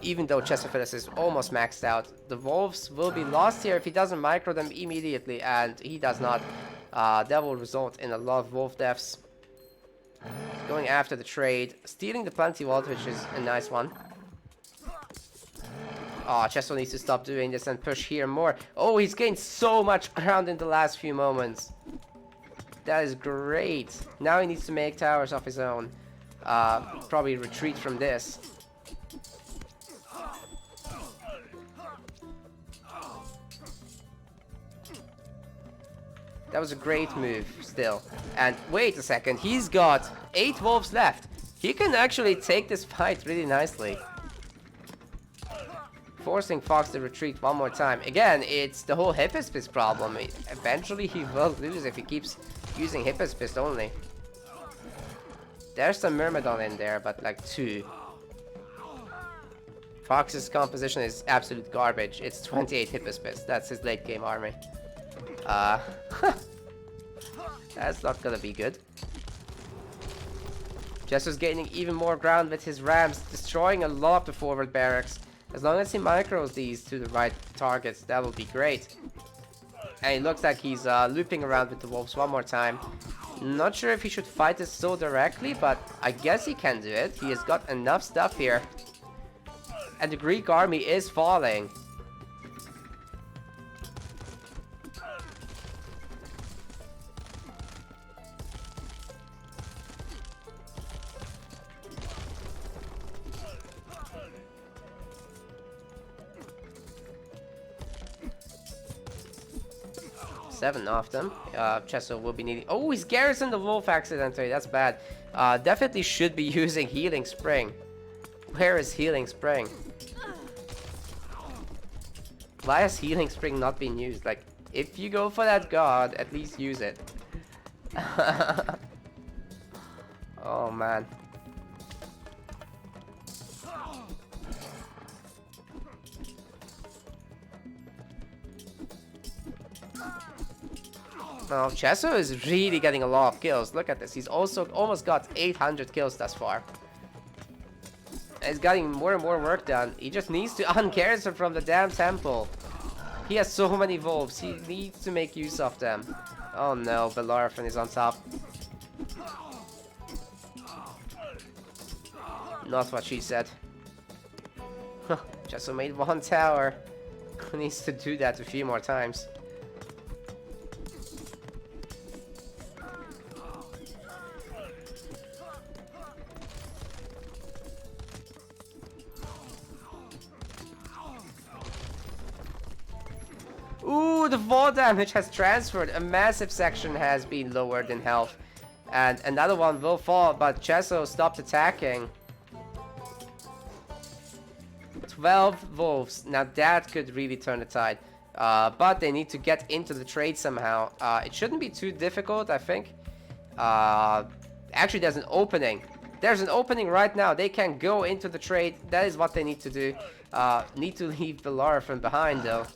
A: even though Chessophilus is almost maxed out. The wolves will be lost here if he doesn't micro them immediately, and he does not. That will result in a lot of wolf deaths. Going after the trade, stealing the plenty vault, which is a nice one. Oh, Chesso needs to stop doing this and push here more. Oh, he's gained so much ground in the last few moments. That is great. Now he needs to make towers of his own. Probably retreat from this. That was a great move still. And wait a second, he's got 8 wolves left. He can actually take this fight really nicely. Forcing Fox to retreat one more time. Again, it's the whole Hippospis problem. Eventually he will lose if he keeps using Hippospis only. There's some Myrmidon in there, but like 2. Fox's composition is absolute garbage. It's 28 Hippospis. That's his late game army. That's not gonna be good. Jesso's gaining even more ground with his rams, destroying a lot of the forward barracks. As long as he micros these to the right targets, that will be great. And it looks like he's looping around with the wolves one more time. Not sure if he should fight this so directly, but I guess he can do it. He has got enough stuff here. And the Greek army is falling. Seven of them. Chesso will be needing... Oh, he's garrisoned the wolf accidentally. That's bad. Definitely should be using Healing Spring. Where is Healing Spring? Why has Healing Spring not been used? Like, if you go for that god, at least use it. Oh, man. Now, Chesso is really getting a lot of kills. Look at this. He's also almost got 800 kills thus far. He's getting more and more work done. He just needs to ungarrison from the damn temple. He has so many wolves. He needs to make use of them. Oh no, Bellerophon is on top. Not what she said. Chesso made 1 tower. Needs to do that a few more times. Ooh, the fall damage has transferred. A massive section has been lowered in health. And another one will fall, but Chesso stopped attacking. 12 wolves. Now that could really turn the tide. But they need to get into the trade somehow. It shouldn't be too difficult, I think. Actually, there's an opening. There's an opening right now. They can go into the trade. That is what they need to do. Need to leave Bellerophon behind, though.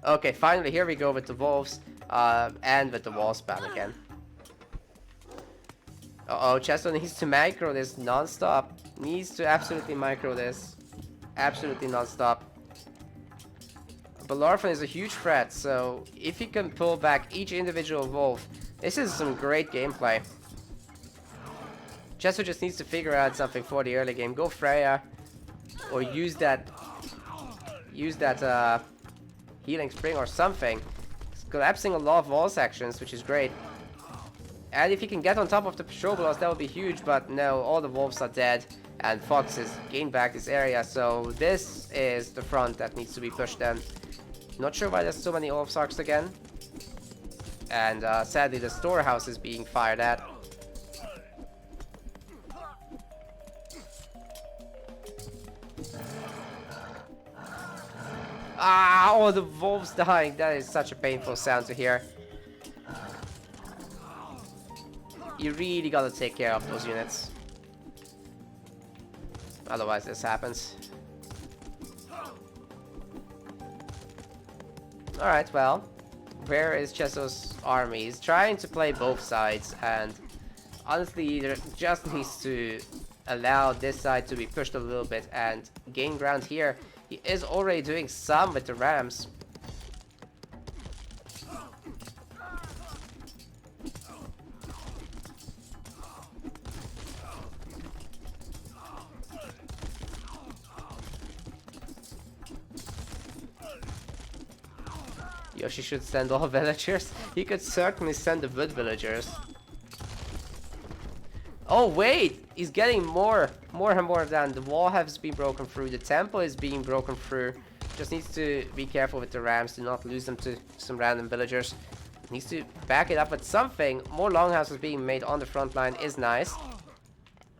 A: Okay, finally, here we go with the wolves, and with the wall spam again. Uh-oh, Chesso needs to micro this non-stop. Needs to absolutely micro this. Absolutely non-stop. Bellerophon is a huge threat, so if he can pull back each individual wolf, this is some great gameplay. Chesso just needs to figure out something for the early game. Go Freya, or use that Healing Spring or something. It's collapsing a lot of wall sections, which is great. And if he can get on top of the patrol blocks, that would be huge, but no, all the wolves are dead. And Fox has gained back this area, so this is the front that needs to be pushed then. Not sure why there's so many Wolf Sarks again. And sadly, the storehouse is being fired at. Ah, oh, the wolves dying. That is such a painful sound to hear. You really gotta take care of those units. Otherwise, this happens. Alright, well. Where is Chesso's army? He's trying to play both sides, and honestly, there just needs to allow this side to be pushed a little bit and gain ground here. He is already doing some with the rams. Yoshi should send all villagers. He could certainly send the wood villagers. Oh wait! He's getting more and more done. The wall has been broken through. The temple is being broken through. Just needs to be careful with the rams to not lose them to some random villagers. Needs to back it up with something. More longhouses being made on the front line is nice.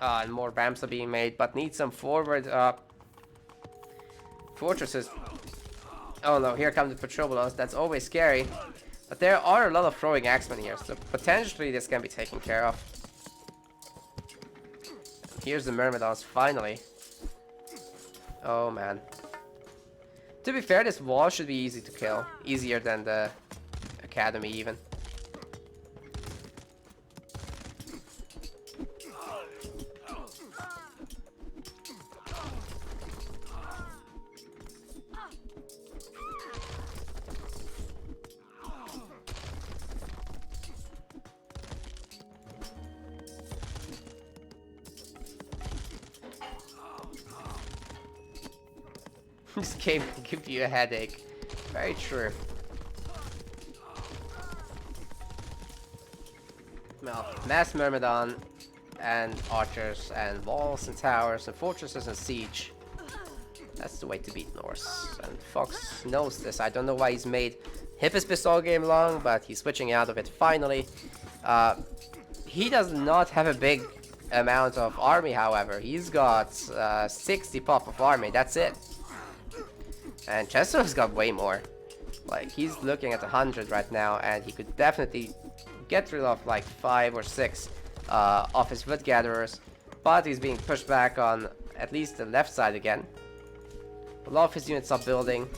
A: And more rams are being made, but needs some forward fortresses. Oh no, here come the patrols. That's always scary. But there are a lot of throwing axemen here, so potentially this can be taken care of. Here's the Myrmidons, finally. Oh man. To be fair, this wall should be easy to kill. Easier than the academy even. This game will give you a headache. Very true. Well, mass Myrmidon and archers and walls and towers and fortresses and siege. That's the way to beat Norse. And Fox knows this. I don't know why he's made Hippospis all game long, but he's switching out of it finally. He does not have a big amount of army, however. He's got 60 pop of army. That's it. And Chessophilus got way more. Like, he's looking at 100 right now, and he could definitely get rid of like 5 or 6 of his wood gatherers. But he's being pushed back on at least the left side again. A lot of his units are building,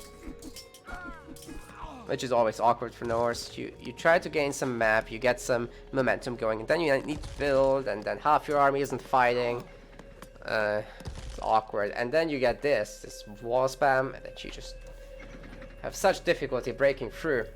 A: which is always awkward for Norse. You try to gain some map, you get some momentum going, and then you need to build, and then half your army isn't fighting. It's awkward, and then you get this wall spam that you just have such difficulty breaking through.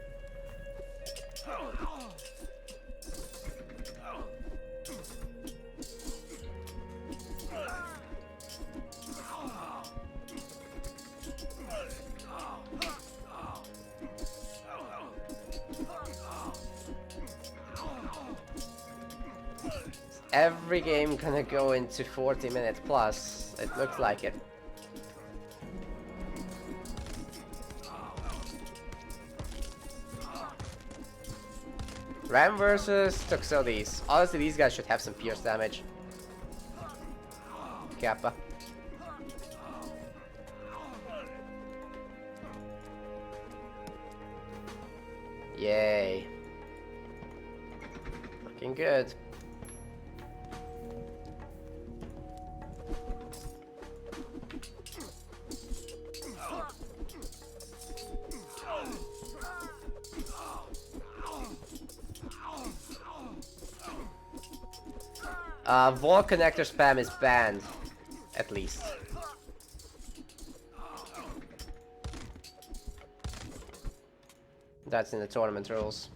A: Every game gonna go into 40 minutes plus. It looks like it. Ram versus Tuxodis. Honestly, these guys should have some pierce damage. Kappa. Yay. Looking good. Wall connector spam is banned, at least. That's in the tournament rules.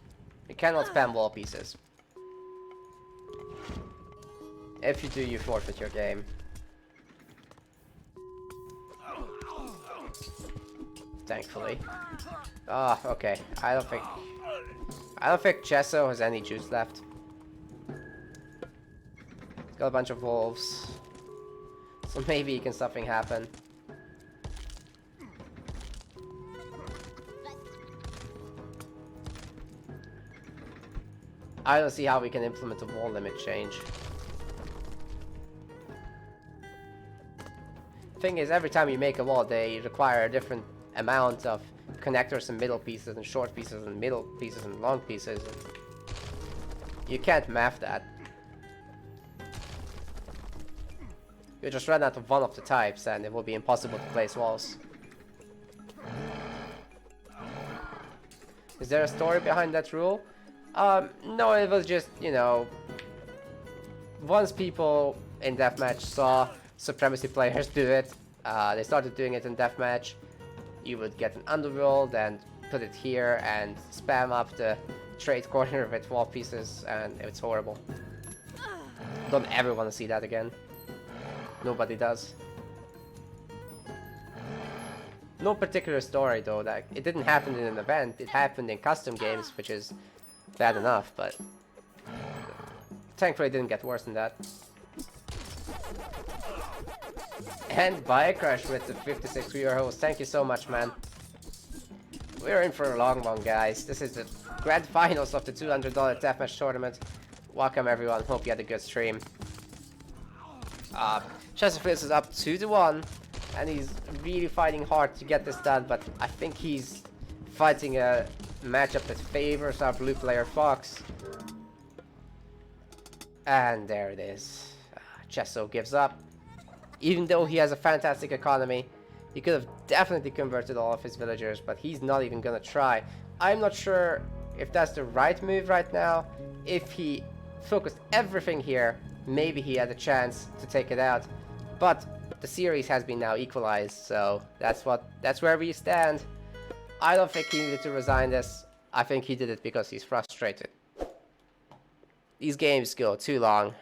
A: You cannot spam wall pieces. If you do, you forfeit your game. Thankfully. Ah, okay. I don't think Chesso has any juice left. Got a bunch of wolves, so maybe something happen. I don't see how we can implement a wall limit change. Thing is, every time you make a wall, they require a different amount of connectors and middle pieces and short pieces and middle pieces and long pieces. And you can't math that. You just run out of one of the types and it will be impossible to place walls. Is there a story behind that rule? No, it was just, you know, once people in Deathmatch saw Supremacy players do it, they started doing it in Deathmatch. You would get an underworld and put it here and spam up the trade corner with wall pieces, and it's horrible. Don't ever want to see that again. Nobody does. No particular story though, like it didn't happen in an event, it happened in custom games, which is bad enough, but thankfully it didn't get worse than that. And Bike Crash with the 56 viewer host, thank you so much, man. We're in for a long one, guys. This is the grand finals of the $200 Deathmatch tournament. Welcome everyone, hope you had a good stream. Chessophilus is up 2-1, and he's really fighting hard to get this done, but I think he's fighting a matchup that favors our blue player Fox. And there it is. Chesso gives up. Even though he has a fantastic economy, he could have definitely converted all of his villagers, but he's not even gonna try. I'm not sure if that's the right move right now. If he focused everything here, maybe he had a chance to take it out. But the series has been now equalized, so that's where we stand. I don't think he needed to resign this. I think he did it because he's frustrated. These games go too long.